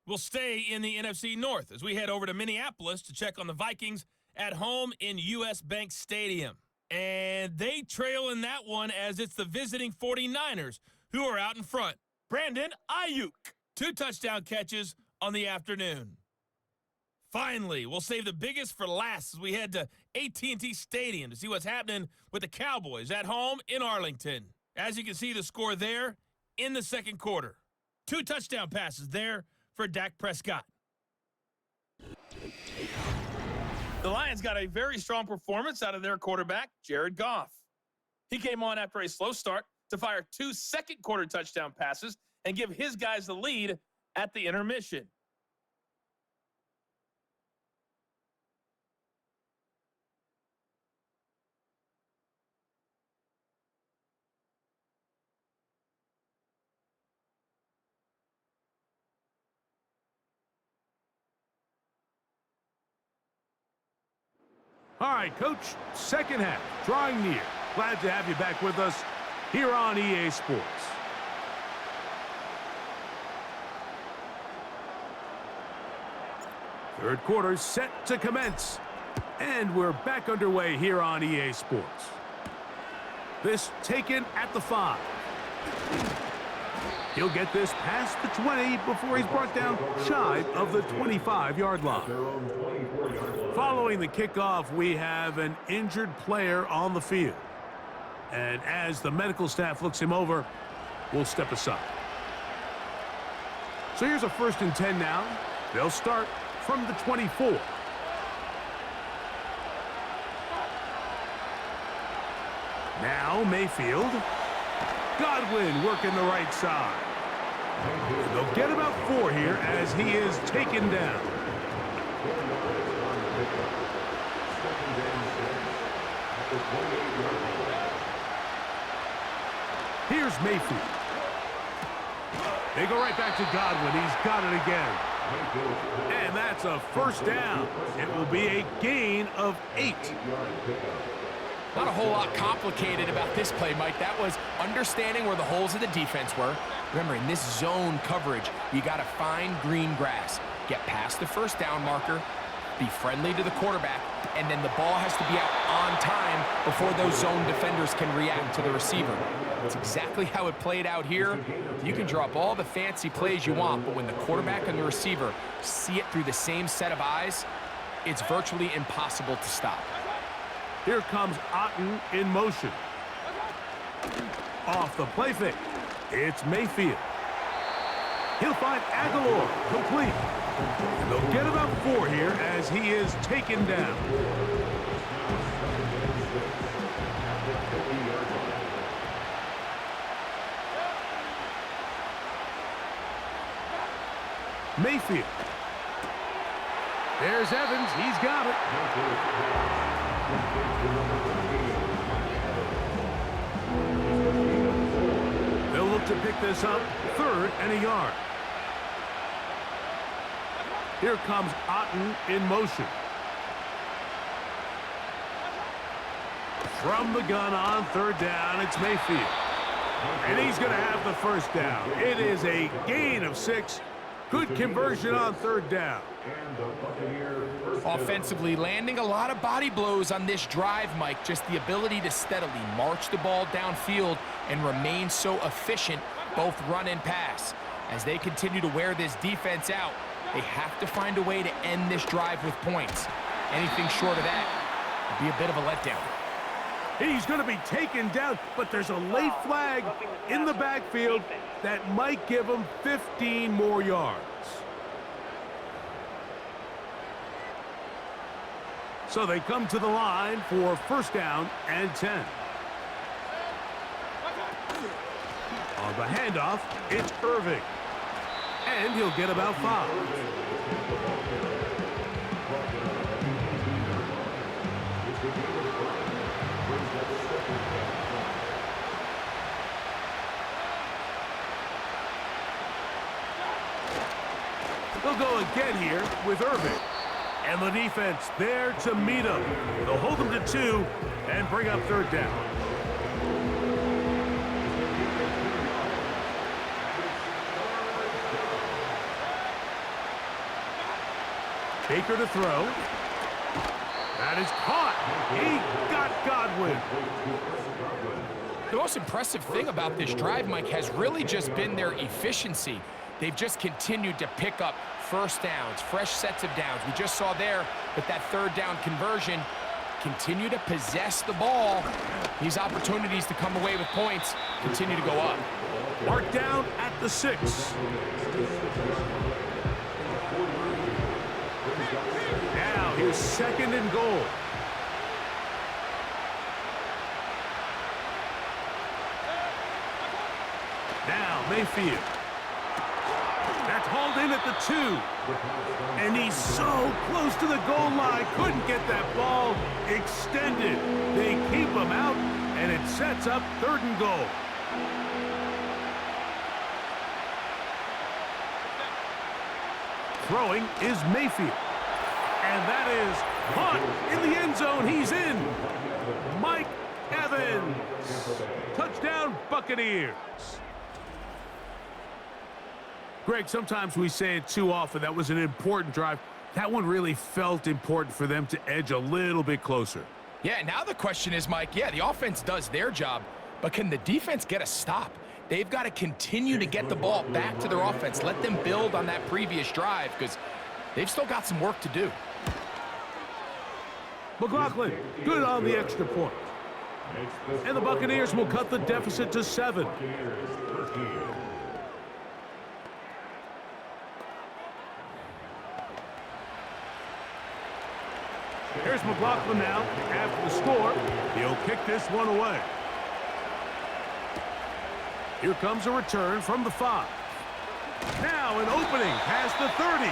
We'll stay in the NFC North as we head over to Minneapolis to check on the Vikings at home in US Bank Stadium. And they trail in that one as it's the visiting 49ers who are out in front. Brandon Ayuk, 2 touchdown catches on the afternoon. Finally, we'll save the biggest for last as we head to AT&T Stadium to see what's happening with the Cowboys at home in Arlington. As you can see the score there in the second quarter. 2 touchdown passes there for Dak Prescott. The Lions got a very strong performance out of their quarterback, Jared Goff. He came on after a slow start to fire 2 second-quarter touchdown passes and give his guys the lead at the intermission. All right, Coach, second half, drawing near. Glad to have you back with us here on EA Sports. Third quarter set to commence. And we're back underway here on EA Sports. This taken at the 5. He'll get this past the 20 before he's brought down shy of the 25-yard line. Following the kickoff, we have an injured player on the field. And as the medical staff looks him over, we'll step aside. So here's a 1st and 10 now. They'll start from the 24. Now Mayfield. Godwin working the right side. They'll get about 4 here as he is taken down. Here's Mayfield. They go right back to Godwin. He's got it again. And that's a 1st down. It will be a gain of 8. Not a whole lot complicated about this play, Mike. That was understanding where the holes of the defense were. Remember, in this zone coverage, you got to find green grass. Get past the 1st down marker, be friendly to the quarterback, and then the ball has to be out on time before those zone defenders can react to the receiver. That's exactly how it played out here. You can draw up all the fancy plays you want, but when the quarterback and the receiver see it through the same set of eyes, it's virtually impossible to stop. Here comes Otten in motion. Off the play fake. It's Mayfield. He'll find Aguilar complete. And they'll get about 4 here as he is taken down. Mayfield. There's Evans. He's got it. They'll look to pick this up. 3rd and a yard. Here comes Otten in motion. From the gun on 3rd down, it's Mayfield. And he's going to have the 1st down. It is a gain of 6. Good conversion on 3rd down. Offensively, landing a lot of body blows on this drive, Mike. Just the ability to steadily march the ball downfield and remain so efficient, both run and pass. As they continue to wear this defense out, they have to find a way to end this drive with points. Anything short of that would be a bit of a letdown. He's going to be taken down, but there's a late flag in the backfield that might give him 15 more yards. So they come to the line for first down and 10. On the handoff, it's Irving. And he'll get about 5. They'll go again here with Irving. And the defense there to meet him. They'll hold him to 2 and bring up third down. Baker to throw. That is caught. He got Godwin. The most impressive thing about this drive, Mike, has really just been their efficiency. They've just continued to pick up first downs, fresh sets of downs. We just saw there with that third down conversion, continue to possess the ball. These opportunities to come away with points continue to go up. Mark down at the 6. Now here's second and goal. Now Mayfield. That's hauled in at the 2. And he's so close to the goal line. Couldn't get that ball extended. They keep him out, and it sets up third and goal. Throwing is Mayfield. And that is caught in the end zone. He's in. Mike Evans. Touchdown, Buccaneers. Greg, sometimes we say it too often. That was an important drive. That one really felt important for them to edge a little bit closer. Yeah, now the question is, Mike, yeah, the offense does their job, but can the defense get a stop? They've got to continue to get the ball back to their offense. Let them build on that previous drive because they've still got some work to do. McLaughlin, good on the extra point. And the Buccaneers will cut the deficit to 7. Here's McLaughlin now. After the score, he'll kick this one away. Here comes a return from the 5. Now an opening past the 30.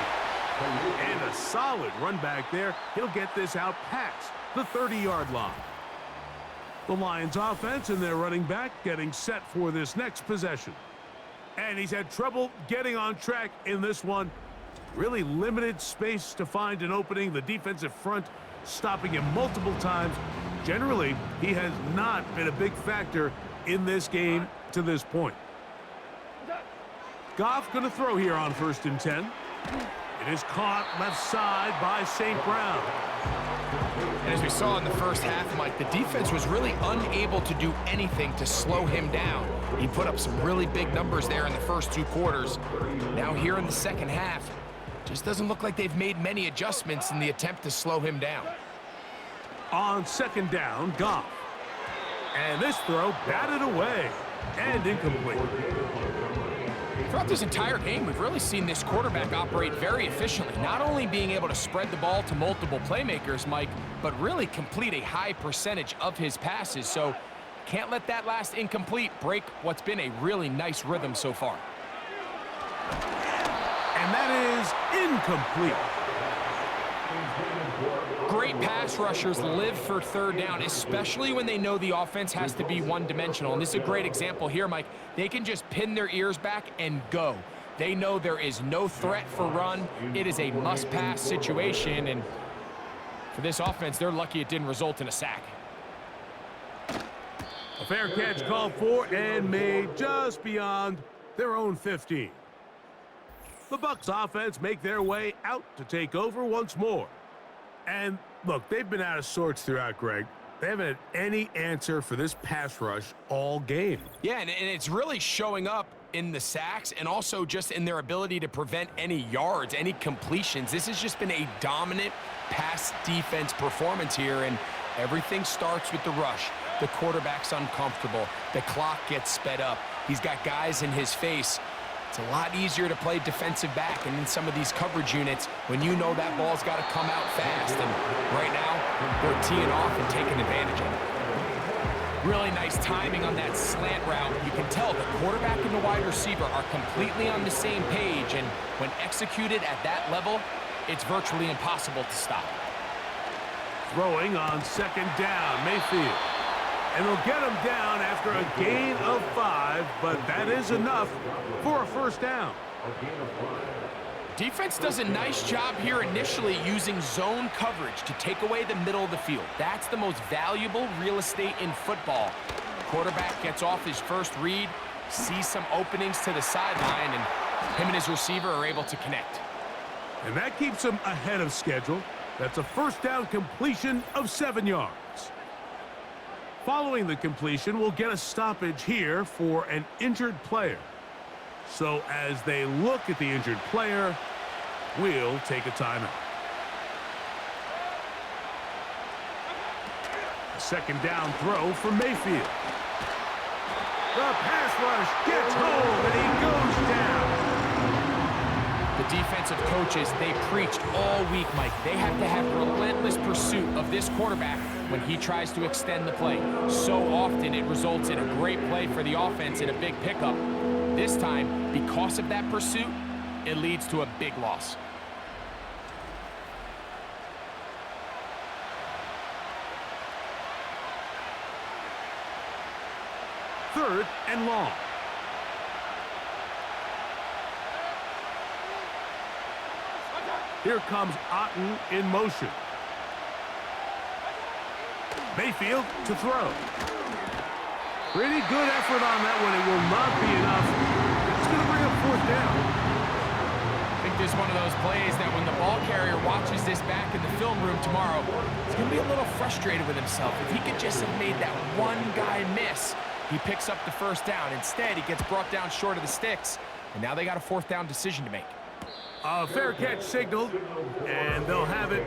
And a solid run back there. He'll get this out past the 30-yard line. The Lions offense and their running back getting set for this next possession. And he's had trouble getting on track in this one. Really limited space to find an opening. The defensive front stopping him multiple times. Generally, he has not been a big factor in this game to this point. Goff going to throw here on first and 10. It is caught left side by St. Brown. And as we saw in the first half, Mike, the defense was really unable to do anything to slow him down. He put up some really big numbers there in the first 2 quarters. Now here in the second half, just doesn't look like they've made many adjustments in the attempt to slow him down. On second down, Goff. And this throw batted away and incomplete. Throughout this entire game, we've really seen this quarterback operate very efficiently, not only being able to spread the ball to multiple playmakers, Mike, but really complete a high percentage of his passes. So can't let that last incomplete break what's been a really nice rhythm so far. And that is incomplete. Great pass rushers live for third down, especially when they know the offense has to be one-dimensional. And this is a great example here, Mike. They can just pin their ears back and go. They know there is no threat for run. It is a must-pass situation. And for this offense, they're lucky it didn't result in a sack. A fair catch called for and made just beyond their own 15. The Bucs offense make their way out to take over once more. And look, they've been out of sorts throughout, Greg. They haven't had any answer for this pass rush all game. Yeah, and it's really showing up in the sacks and also just in their ability to prevent any yards, any completions. This has just been a dominant pass defense performance here, and everything starts with the rush. the quarterback's uncomfortable. The clock gets sped up. He's got guys in his face. It's a lot easier to play defensive back and in some of these coverage units when you know that ball's got to come out fast. And right now, they're teeing off and taking advantage of it. Really nice timing on that slant route. You can tell the quarterback and the wide receiver are completely on the same page, and when executed at that level, it's virtually impossible to stop. Throwing on second down, Mayfield. And they'll get him down after a gain of 5, but that is enough for a first down. Defense does a nice job here initially using zone coverage to take away the middle of the field. That's the most valuable real estate in football. Quarterback gets off his first read, sees some openings to the sideline, and him and his receiver are able to connect. And that keeps him ahead of schedule. That's a first down completion of 7 yards. Following the completion, we'll get a stoppage here for an injured player. So as they look at the injured player, we'll take a timeout. A second down throw for Mayfield. The pass rush gets home and he goes down. The defensive coaches, they preached all week, Mike. They have to have relentless pursuit of this quarterback when he tries to extend the play. So often it results in a great play for the offense and a big pickup. This time, because of that pursuit, it leads to a big loss. Third and long. Here comes Otten in motion. Mayfield to throw. Pretty good effort on that one. It will not be enough. It's going to bring up fourth down. I think this is one of those plays that when the ball carrier watches this back in the film room tomorrow, he's going to be a little frustrated with himself. If he could just have made that one guy miss, he picks up the first down. Instead, he gets brought down short of the sticks, and now they got a fourth down decision to make. A fair catch signaled, and they'll have it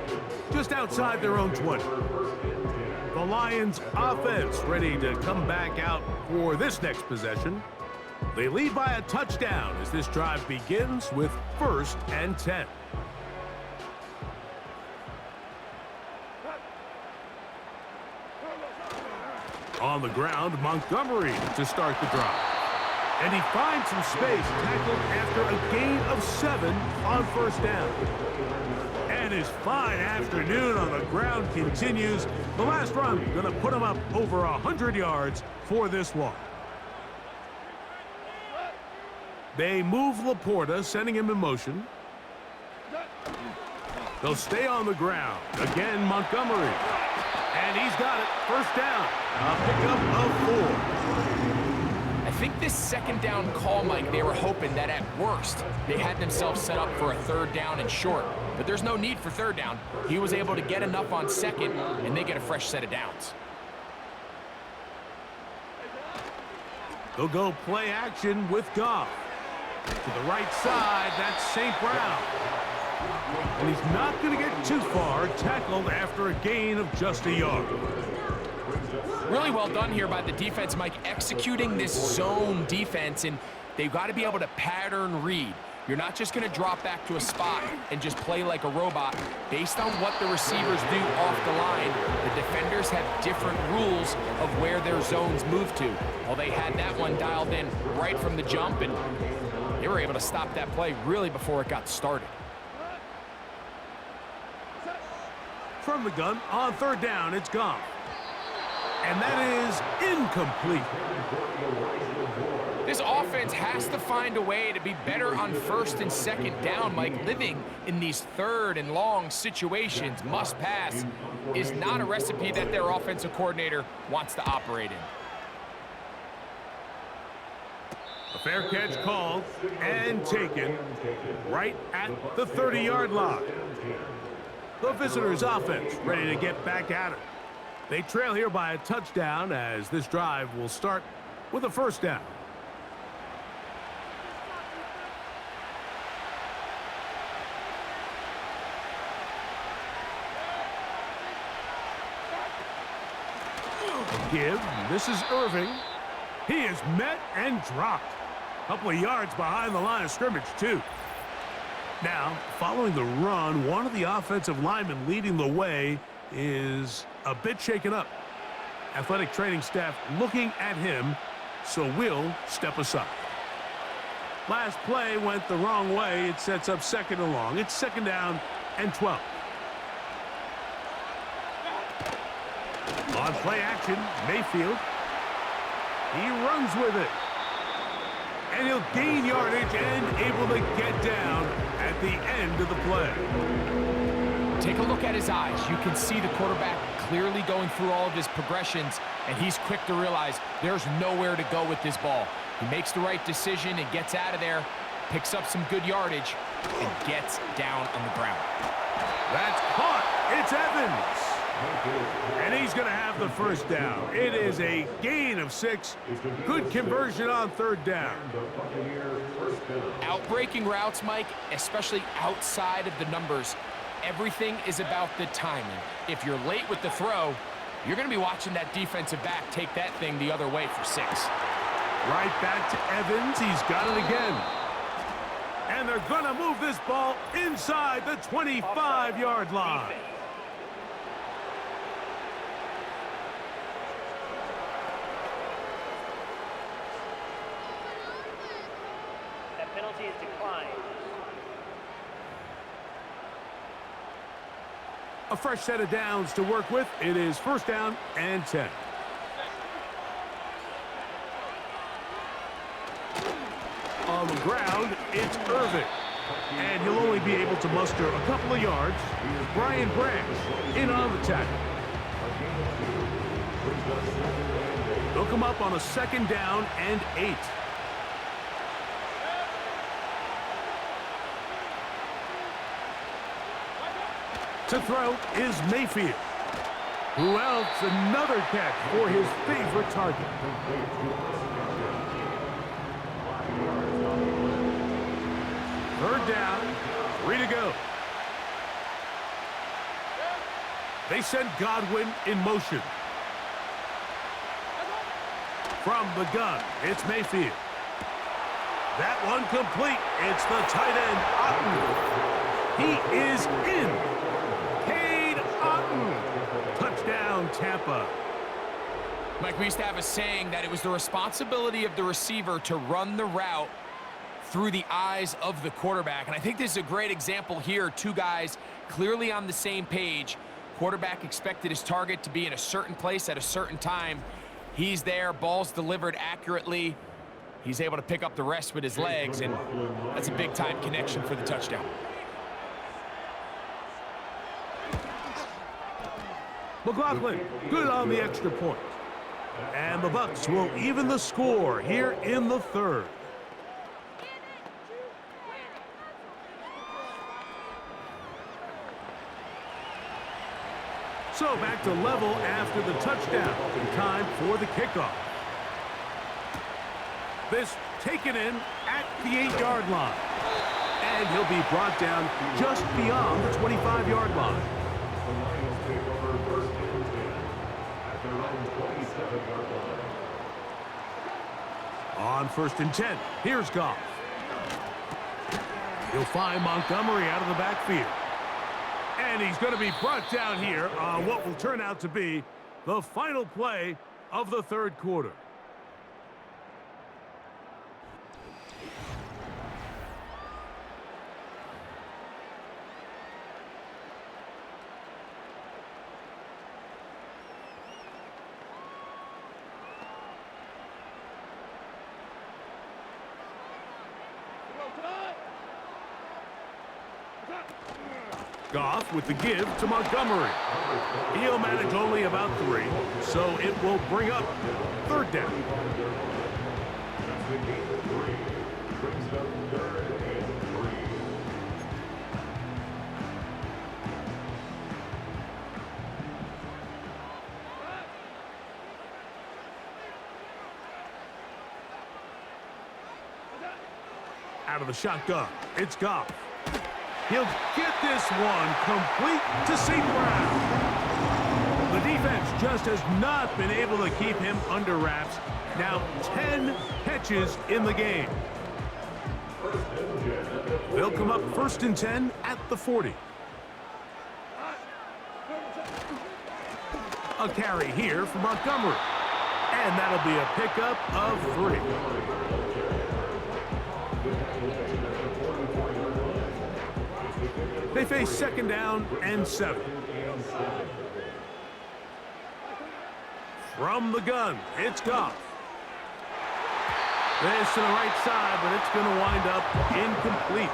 just outside their own 20. The Lions offense ready to come back out for this next possession. They lead by a touchdown as this drive begins with 1st and 10. On the ground, Montgomery to start the drive. And he finds some space, tackled after a gain of 7 on first down. And his fine afternoon on the ground continues. The last run going to put him up over 100 yards for this one. They move Laporta, sending him in motion. They'll stay on the ground. Again, Montgomery. And he's got it. First down. A pickup of 4. I think this second down call, Mike, they were hoping that at worst they had themselves set up for a third down and short. But there's no need for third down. He was able to get enough on second, and they get a fresh set of downs. They'll go play action with Goff. To the right side, that's St. Brown. And he's not going to get too far, tackled after a gain of just a yard. Really well done here by the defense, Mike, executing this zone defense, and they've got to be able to pattern read. You're not just going to drop back to a spot and just play like a robot. Based on what the receivers do off the line, the defenders have different rules of where their zones move to. Well, they had that one dialed in right from the jump, and they were able to stop that play really before it got started. From the gun, on third down, it's Goff. And that is incomplete. This offense has to find a way to be better on first and second down, Mike. Living in these third and long situations, must pass, is not a recipe that their offensive coordinator wants to operate in. A fair catch called and taken right at the 30-yard line. The visitors' offense ready to get back at it. They trail here by a touchdown as this drive will start with a first down. Give. This is Irving. He is met and dropped. A couple of yards behind the line of scrimmage, too. Now, following the run, one of the offensive linemen leading the way is a bit shaken up. Athletic training staff looking at him, so we'll step aside. Last play went the wrong way. It sets up second and long. It's second down and 12. On play action, Mayfield. He runs with it. And he'll gain yardage and able to get down at the end of the play. Take a look at his eyes. You can see the quarterback clearly going through all of his progressions, and he's quick to realize there's nowhere to go with this ball. He makes the right decision and gets out of there, picks up some good yardage, and gets down on the ground. That's caught. It's Evans. And he's going to have the first down. It is a gain of 6. Good conversion on third down. Outbreaking routes, Mike, especially outside of the numbers, everything is about the timing. If you're late with the throw, you're going to be watching that defensive back take that thing the other way for 6. Right back to Evans. He's got it again. And they're going to move this ball inside the 25-yard line. That penalty is declined. A fresh set of downs to work with. It is first down and 10. On the ground, it's Irving. And he'll only be able to muster a couple of yards. Brian Branch in on the tackle. They'll come up on a second down and 8. To throw is Mayfield. Who else? Another catch for his favorite target. Third down, 3 to go. They send Godwin in motion. From the gun, it's Mayfield. That one complete. It's the tight end, Otten. He is in. Touchdown, Tampa. Mike, we used to have a saying that it was the responsibility of the receiver to run the route through the eyes of the quarterback. And I think this is a great example here. Two guys clearly on the same page. Quarterback expected his target to be in a certain place at a certain time. He's there, ball's delivered accurately. He's able to pick up the rest with his legs, and that's a big-time connection for the touchdown. McLaughlin, good on the extra point. And the Bucs will even the score here in the third. So back to level after the touchdown. Time for the kickoff. This taken in at the 8-yard line. And he'll be brought down just beyond the 25-yard line. On first and 10, here's Goff. He'll find Montgomery out of the backfield. And he's going to be brought down here on what will turn out to be the final play of the third quarter. Goff with the give to Montgomery. He'll manage only about 3, so it will bring up third down. Out of the shotgun, it's Goff. He'll get this one complete to St. Brown. The defense just has not been able to keep him under wraps. Now 10 catches in the game. They'll come up 1st and 10 at the 40. A carry here for Montgomery. And that'll be a pickup of 3. They face 2nd down and 7. From the gun, it's Goff. This to the right side, but it's going to wind up incomplete.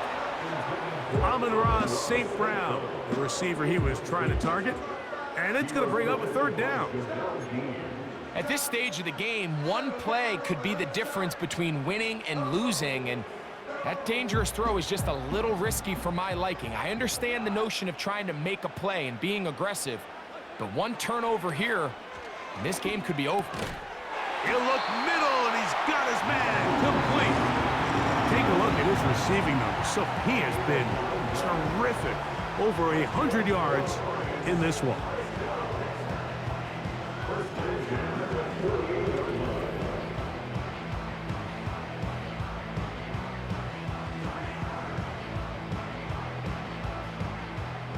Amon-Ra St. Brown, the receiver he was trying to target, and it's going to bring up a 3rd down. At this stage of the game, one play could be the difference between winning and losing, and that dangerous throw is just a little risky for my liking. I understand the notion of trying to make a play and being aggressive, but one turnover here, and this game could be over. He'll look middle, and he's got his man complete. Take a look at his receiving numbers. So he has been terrific. Over 100 yards in this one.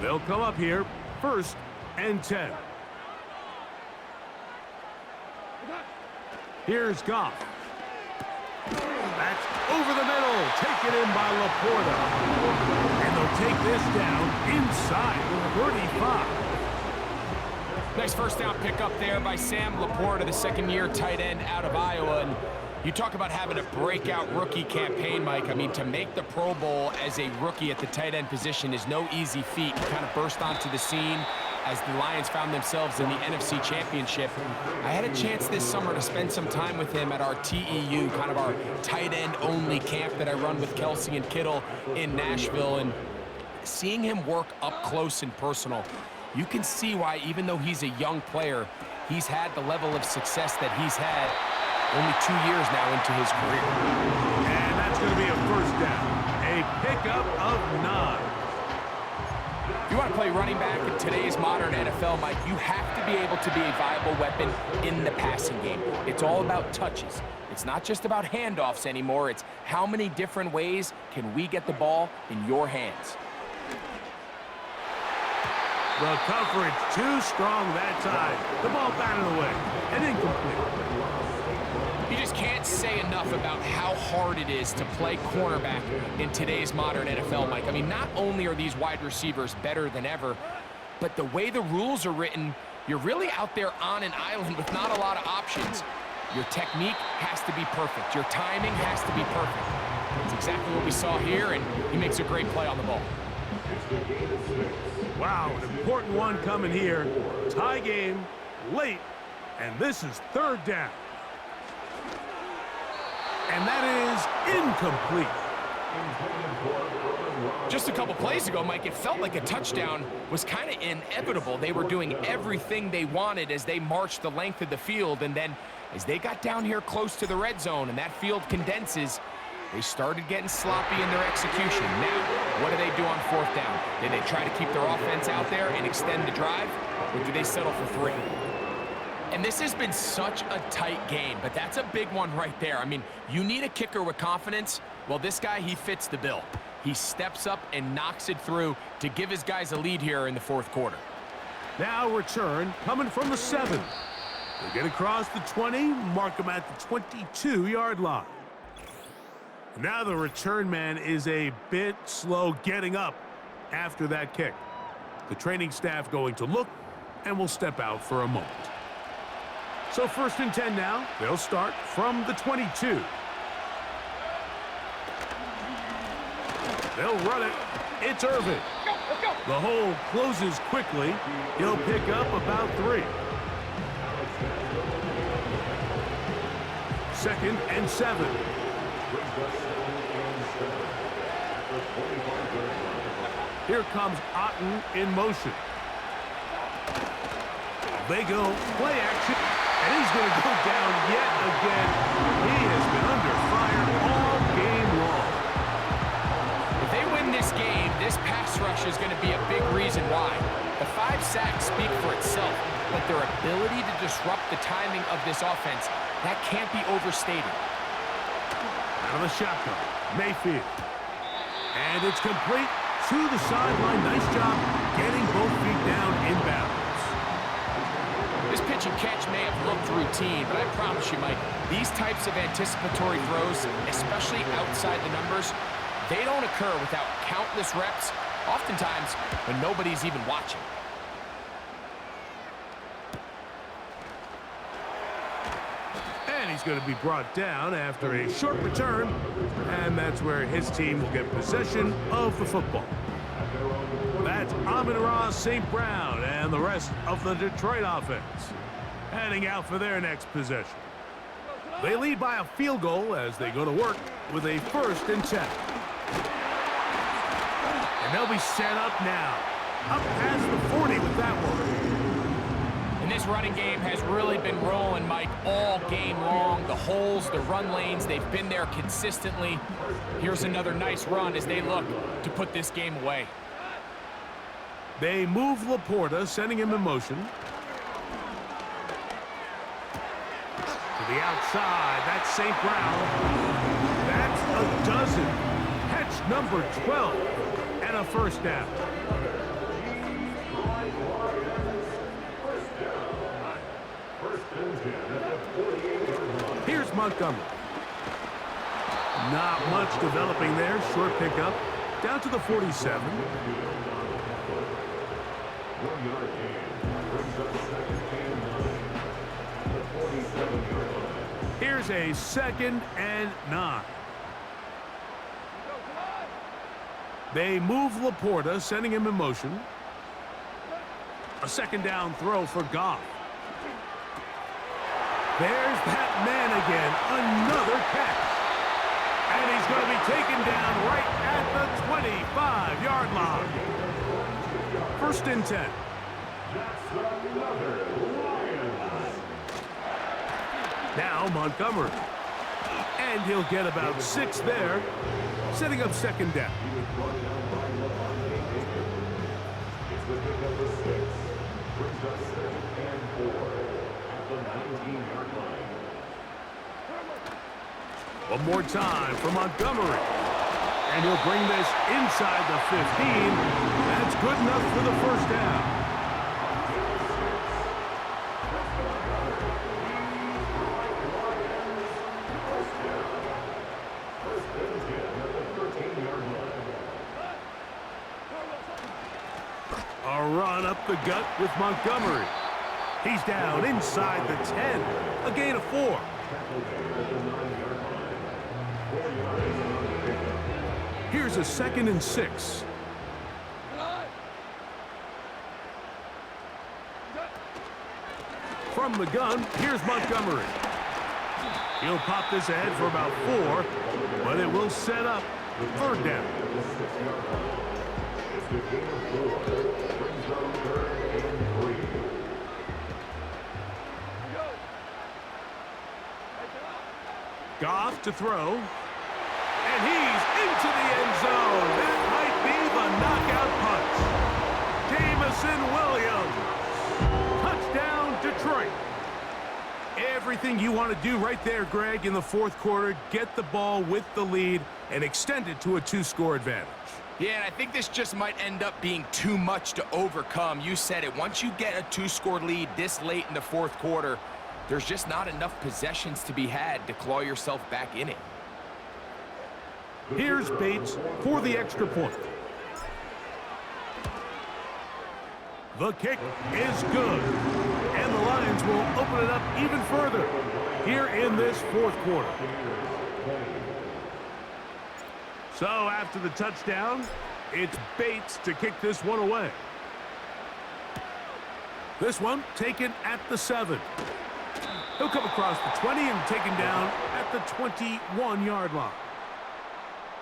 They'll come up here 1st and 10. Here's Goff. That's over the middle, taken in by Laporta. And they'll take this down inside the 35. Nice 1st down pickup there by Sam Laporta, the 2nd-year tight end out of Iowa. And you talk about having a breakout rookie campaign, Mike. I mean, to make the Pro Bowl as a rookie at the tight end position is no easy feat. He kind of burst onto the scene as the Lions found themselves in the NFC Championship. I had a chance this summer to spend some time with him at our TEU, kind of our tight end only camp that I run with Kelsey and Kittle in Nashville. And seeing him work up close and personal, you can see why, even though he's a young player, he's had the level of success that he's had only 2 years now into his career. And that's going to be a 1st down. A pickup of 9. If you want to play running back in today's modern NFL, Mike, you have to be able to be a viable weapon in the passing game. It's all about touches. It's not just about handoffs anymore. It's how many different ways can we get the ball in your hands. The coverage too strong that time. The ball batted away and incomplete. You just can't say enough about how hard it is to play cornerback in today's modern NFL, Mike. I mean, not only are these wide receivers better than ever, but the way the rules are written, you're really out there on an island with not a lot of options. Your technique has to be perfect. Your timing has to be perfect. That's exactly what we saw here, and he makes a great play on the ball. Wow, an important one coming here. Tie game, late, and this is 3rd down. And that is incomplete. Just a couple plays ago, Mike, it felt like a touchdown was kind of inevitable. They were doing everything they wanted as they marched the length of the field, and then as they got down here close to the red zone and that field condenses, they started getting sloppy in their execution. Now, what do they do on 4th down? Do they try to keep their offense out there and extend the drive, or do they settle for 3? And this has been such a tight game, but that's a big one right there. I mean, you need a kicker with confidence. Well, this guy, he fits the bill. He steps up and knocks it through to give his guys a lead here in the 4th quarter. Now return coming from the 7. They get across the 20, mark them at the 22-yard line. Now the return man is a bit slow getting up after that kick. The training staff going to look and will step out for a moment. So 1st and 10 now. They'll start from the 22. They'll run it. It's Irvin. The hole closes quickly. He'll pick up about 3. 2nd and 7. Here comes Otten in motion. They go play action, and he's going to go down yet again. He has been under fire all game long. If they win this game, this pass rush is going to be a big reason why. The 5 sacks speak for itself. but their ability to disrupt the timing of this offense, that can't be overstated. Out of the shotgun, Mayfield. And it's complete to the sideline. Nice job getting both feet down in bounds. This pitch and catch may have looked routine, but I promise you, Mike, these types of anticipatory throws, especially outside the numbers, they don't occur without countless reps, oftentimes when nobody's even watching. And he's going to be brought down after a short return, and that's where his team will get possession of the football. That's Amon-Ra St. Brown and the rest of the Detroit offense heading out for their next possession. They lead by a field goal as they go to work with a 1st and 10. And they'll be set up now. Up past the 40 with that one. And this running game has really been rolling, Mike, all game long. The holes, the run lanes, they've been there consistently. Here's another nice run as they look to put this game away. They move Laporta, sending him in motion. To the outside, that's St. Brown. That's a dozen. Catch number 12 and a 1st down. Here's Montgomery. Not much developing there. Short pickup. Down to the 47. Here's a 2nd and 9. They move Laporta, sending him in motion. A 2nd down throw for Goff. There's that man again. Another catch. And he's going to be taken down right at the 25-yard line. 1st and 10. Now Montgomery. And he'll get about 6 there, setting up 2nd down. One more time for Montgomery. And he'll bring this inside the 15. That's good enough for the 1st down. A run up the gut with Montgomery. He's down inside the 10. A gain of 4. Here's a 2nd and 6. From the gun, here's Montgomery. He'll pop this ahead for about 4, but it will set up 3rd down. Goff to throw. And he's into the end zone. That might be the knockout punch. Jamison Williams. Touchdown, Detroit. Everything you want to do right there, Greg, in the 4th quarter. Get the ball with the lead and extend it to a 2-score advantage. Yeah, and I think this just might end up being too much to overcome. You said it. Once you get a 2-score lead this late in the 4th quarter, there's just not enough possessions to be had to claw yourself back in it. Here's Bates for the extra point. The kick is good. And the Lions will open it up even further here in this 4th quarter. So after the touchdown, it's Bates to kick this one away. This one taken at the 7. He'll come across the 20 and taken down at the 21-yard line.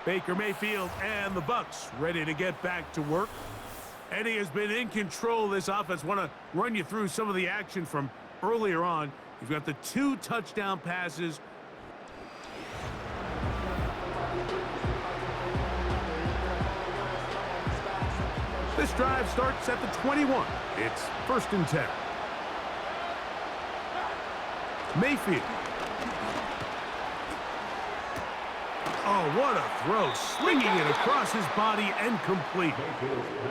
Baker Mayfield and the Bucs ready to get back to work. Eddie has been in control of this offense. Want to run you through some of the action from earlier on. You've got the 2 touchdown passes. This drive starts at the 21. It's 1st and 10. Mayfield. Oh, what a throw. Slinging it across his body and complete.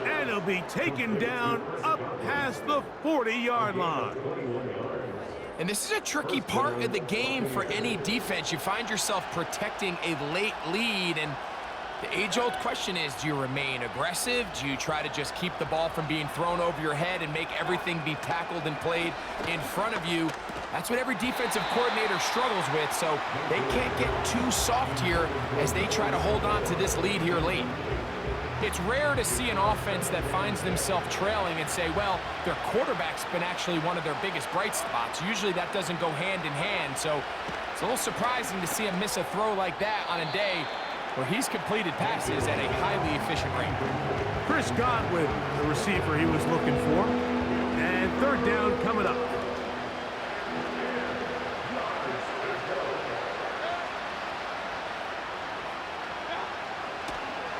And he'll be taken down up past the 40-yard line. And this is a tricky part of the game for any defense. You find yourself protecting a late lead, and the age-old question is, do you remain aggressive? Do you try to just keep the ball from being thrown over your head and make everything be tackled and played in front of you? That's what every defensive coordinator struggles with, so they can't get too soft here as they try to hold on to this lead here late. It's rare to see an offense that finds themselves trailing and say, well, their quarterback's been actually one of their biggest bright spots. Usually that doesn't go hand in hand, so it's a little surprising to see him miss a throw like that on a day where he's completed passes at a highly efficient rate. Chris Godwin, the receiver he was looking for. And third down coming up.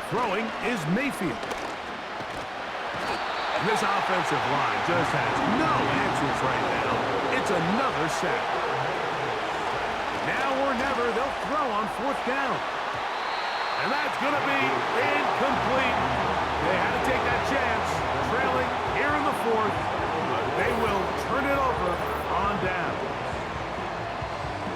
Throwing is Mayfield. This offensive line just has no answers right now. It's another sack. Now or never, they'll throw on fourth down. And that's going to be incomplete. They had to take that chance, trailing here in the fourth. But they will turn it over on down.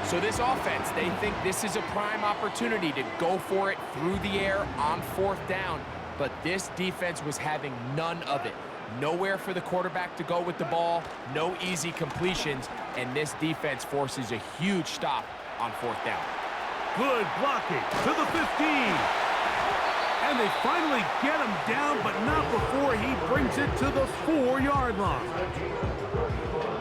So this offense, they think this is a prime opportunity to go for it through the air on fourth down. But this defense was having none of it. Nowhere for the quarterback to go with the ball, no easy completions, and this defense forces a huge stop on fourth down. Good blocking to the 15. And they finally get him down, but not before he brings it to the 4-yard line.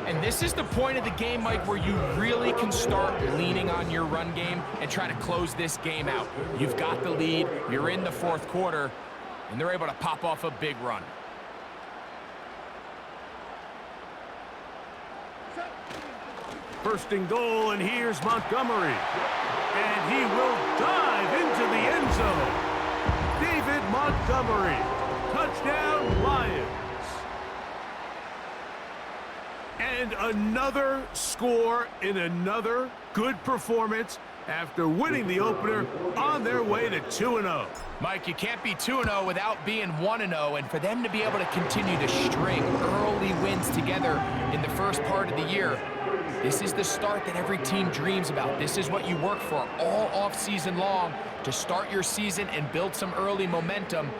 And this is the point of the game, Mike, where you really can start leaning on your run game and try to close this game out. You've got the lead, you're in the fourth quarter, and they're able to pop off a big run. First and goal, and here's Montgomery. And he will dive into the end zone. David Montgomery. Touchdown, Lions. And another score in another good performance after winning the opener on their way to 2-0. Mike, you can't be 2-0 without being 1-0, and for them to be able to continue to string early wins together in the first part of the year, this is the start that every team dreams about. This is what you work for all off-season long to start your season and build some early momentum.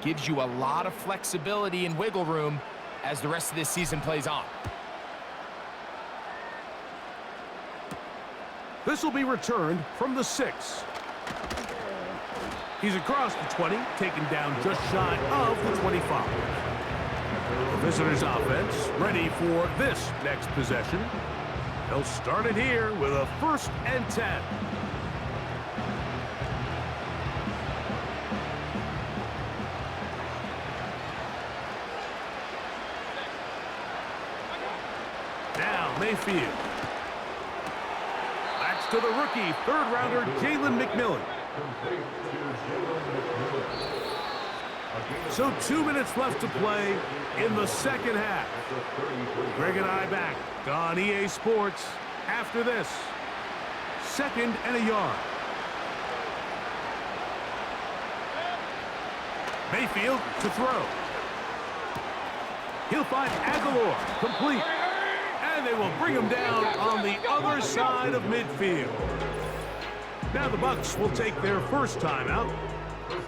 Gives you a lot of flexibility and wiggle room as the rest of this season plays on. This will be returned from the 6. He's across the 20, taken down just shy of the 25. The visitors' offense ready for this next possession. They'll start it here with a 1st and 10. Now Mayfield. Backs to the rookie, 3rd-rounder Jalen McMillan. So 2 minutes left to play in the second half. Greg and I back on EA Sports after this. 2nd and a yard. Mayfield to throw. He'll find Aguilar, complete. And they will bring him down on the other side of midfield. Now the Bucs will take their first timeout.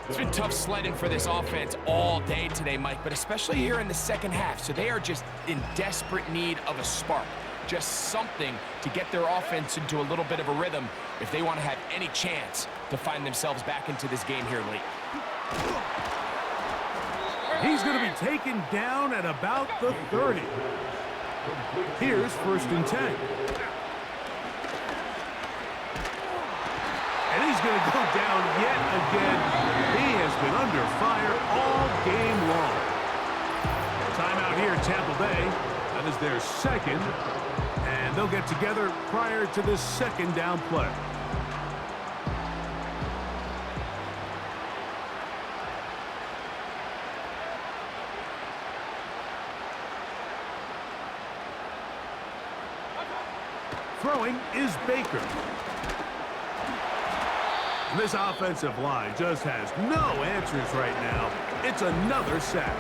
It's been tough sledding for this offense all day today, Mike, but especially here in the second half. So they are just in desperate need of a spark, just something to get their offense into a little bit of a rhythm if they want to have any chance to find themselves back into this game here late. He's going to be taken down at about the 30. Here's 1st and 10. And he's going to go down yet again. He has been under fire all game long. Timeout here, Tampa Bay. That is their 2nd. And they'll get together prior to this 2nd down play. Throwing is Baker. And this offensive line just has no answers right now. It's another sack.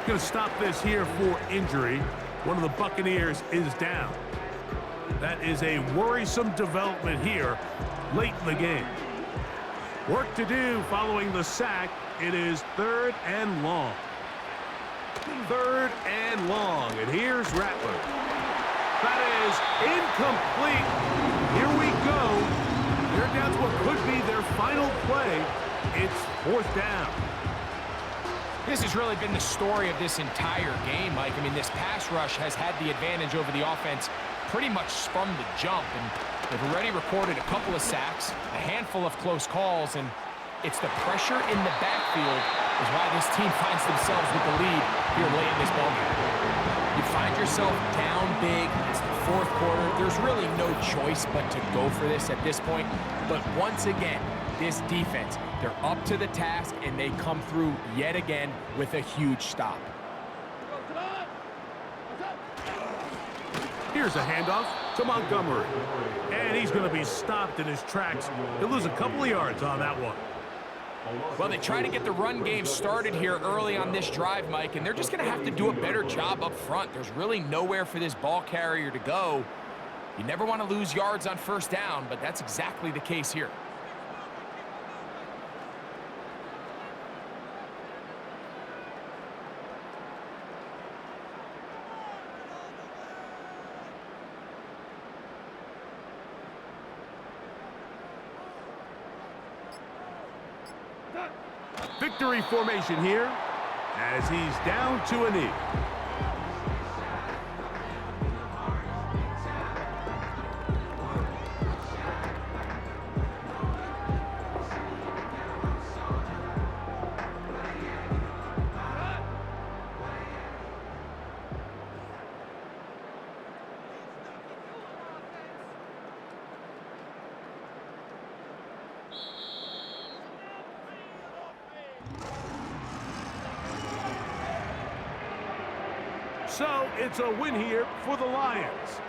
Going to stop this here for injury. One of the Buccaneers is down. That is a worrisome development here late in the game. Work to do following the sack. It is 3rd and long. 3rd and long. And here's Rattler. That is incomplete. Here we go. They're down to what could be their final play. It's 4th down. This has really been the story of this entire game, Mike. I mean, this pass rush has had the advantage over the offense pretty much from the jump. And they've already recorded a couple of sacks, a handful of close calls, and it's the pressure in the backfield is why this team finds themselves with the lead here late in this ballgame. You find yourself down big. It's the 4th quarter. There's really no choice but to go for this at this point. But once again, this defense, they're up to the task, and they come through yet again with a huge stop. Here's a handoff to Montgomery. And he's going to be stopped in his tracks. He'll lose a couple of yards on that one. Well, they try to get the run game started here early on this drive, Mike, and they're just going to have to do a better job up front. There's really nowhere for this ball carrier to go. You never want to lose yards on 1st down, but that's exactly the case here. Victory formation here as he's down to a knee. So it's a win here for the Lions.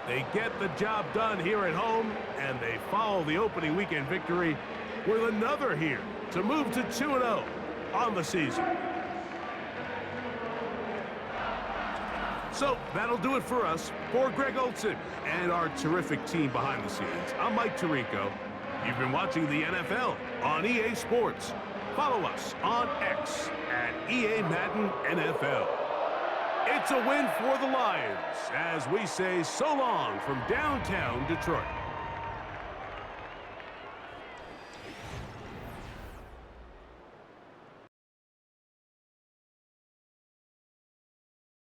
They get the job done here at home, and they follow the opening weekend victory with another here to move to 2-0 on the season. So that'll do it for us. For Greg Olson and our terrific team behind the scenes, I'm Mike Tirico. You've been watching the NFL on EA Sports. Follow us on X at EA Madden NFL. It's a win for the Lions as we say so long from downtown Detroit.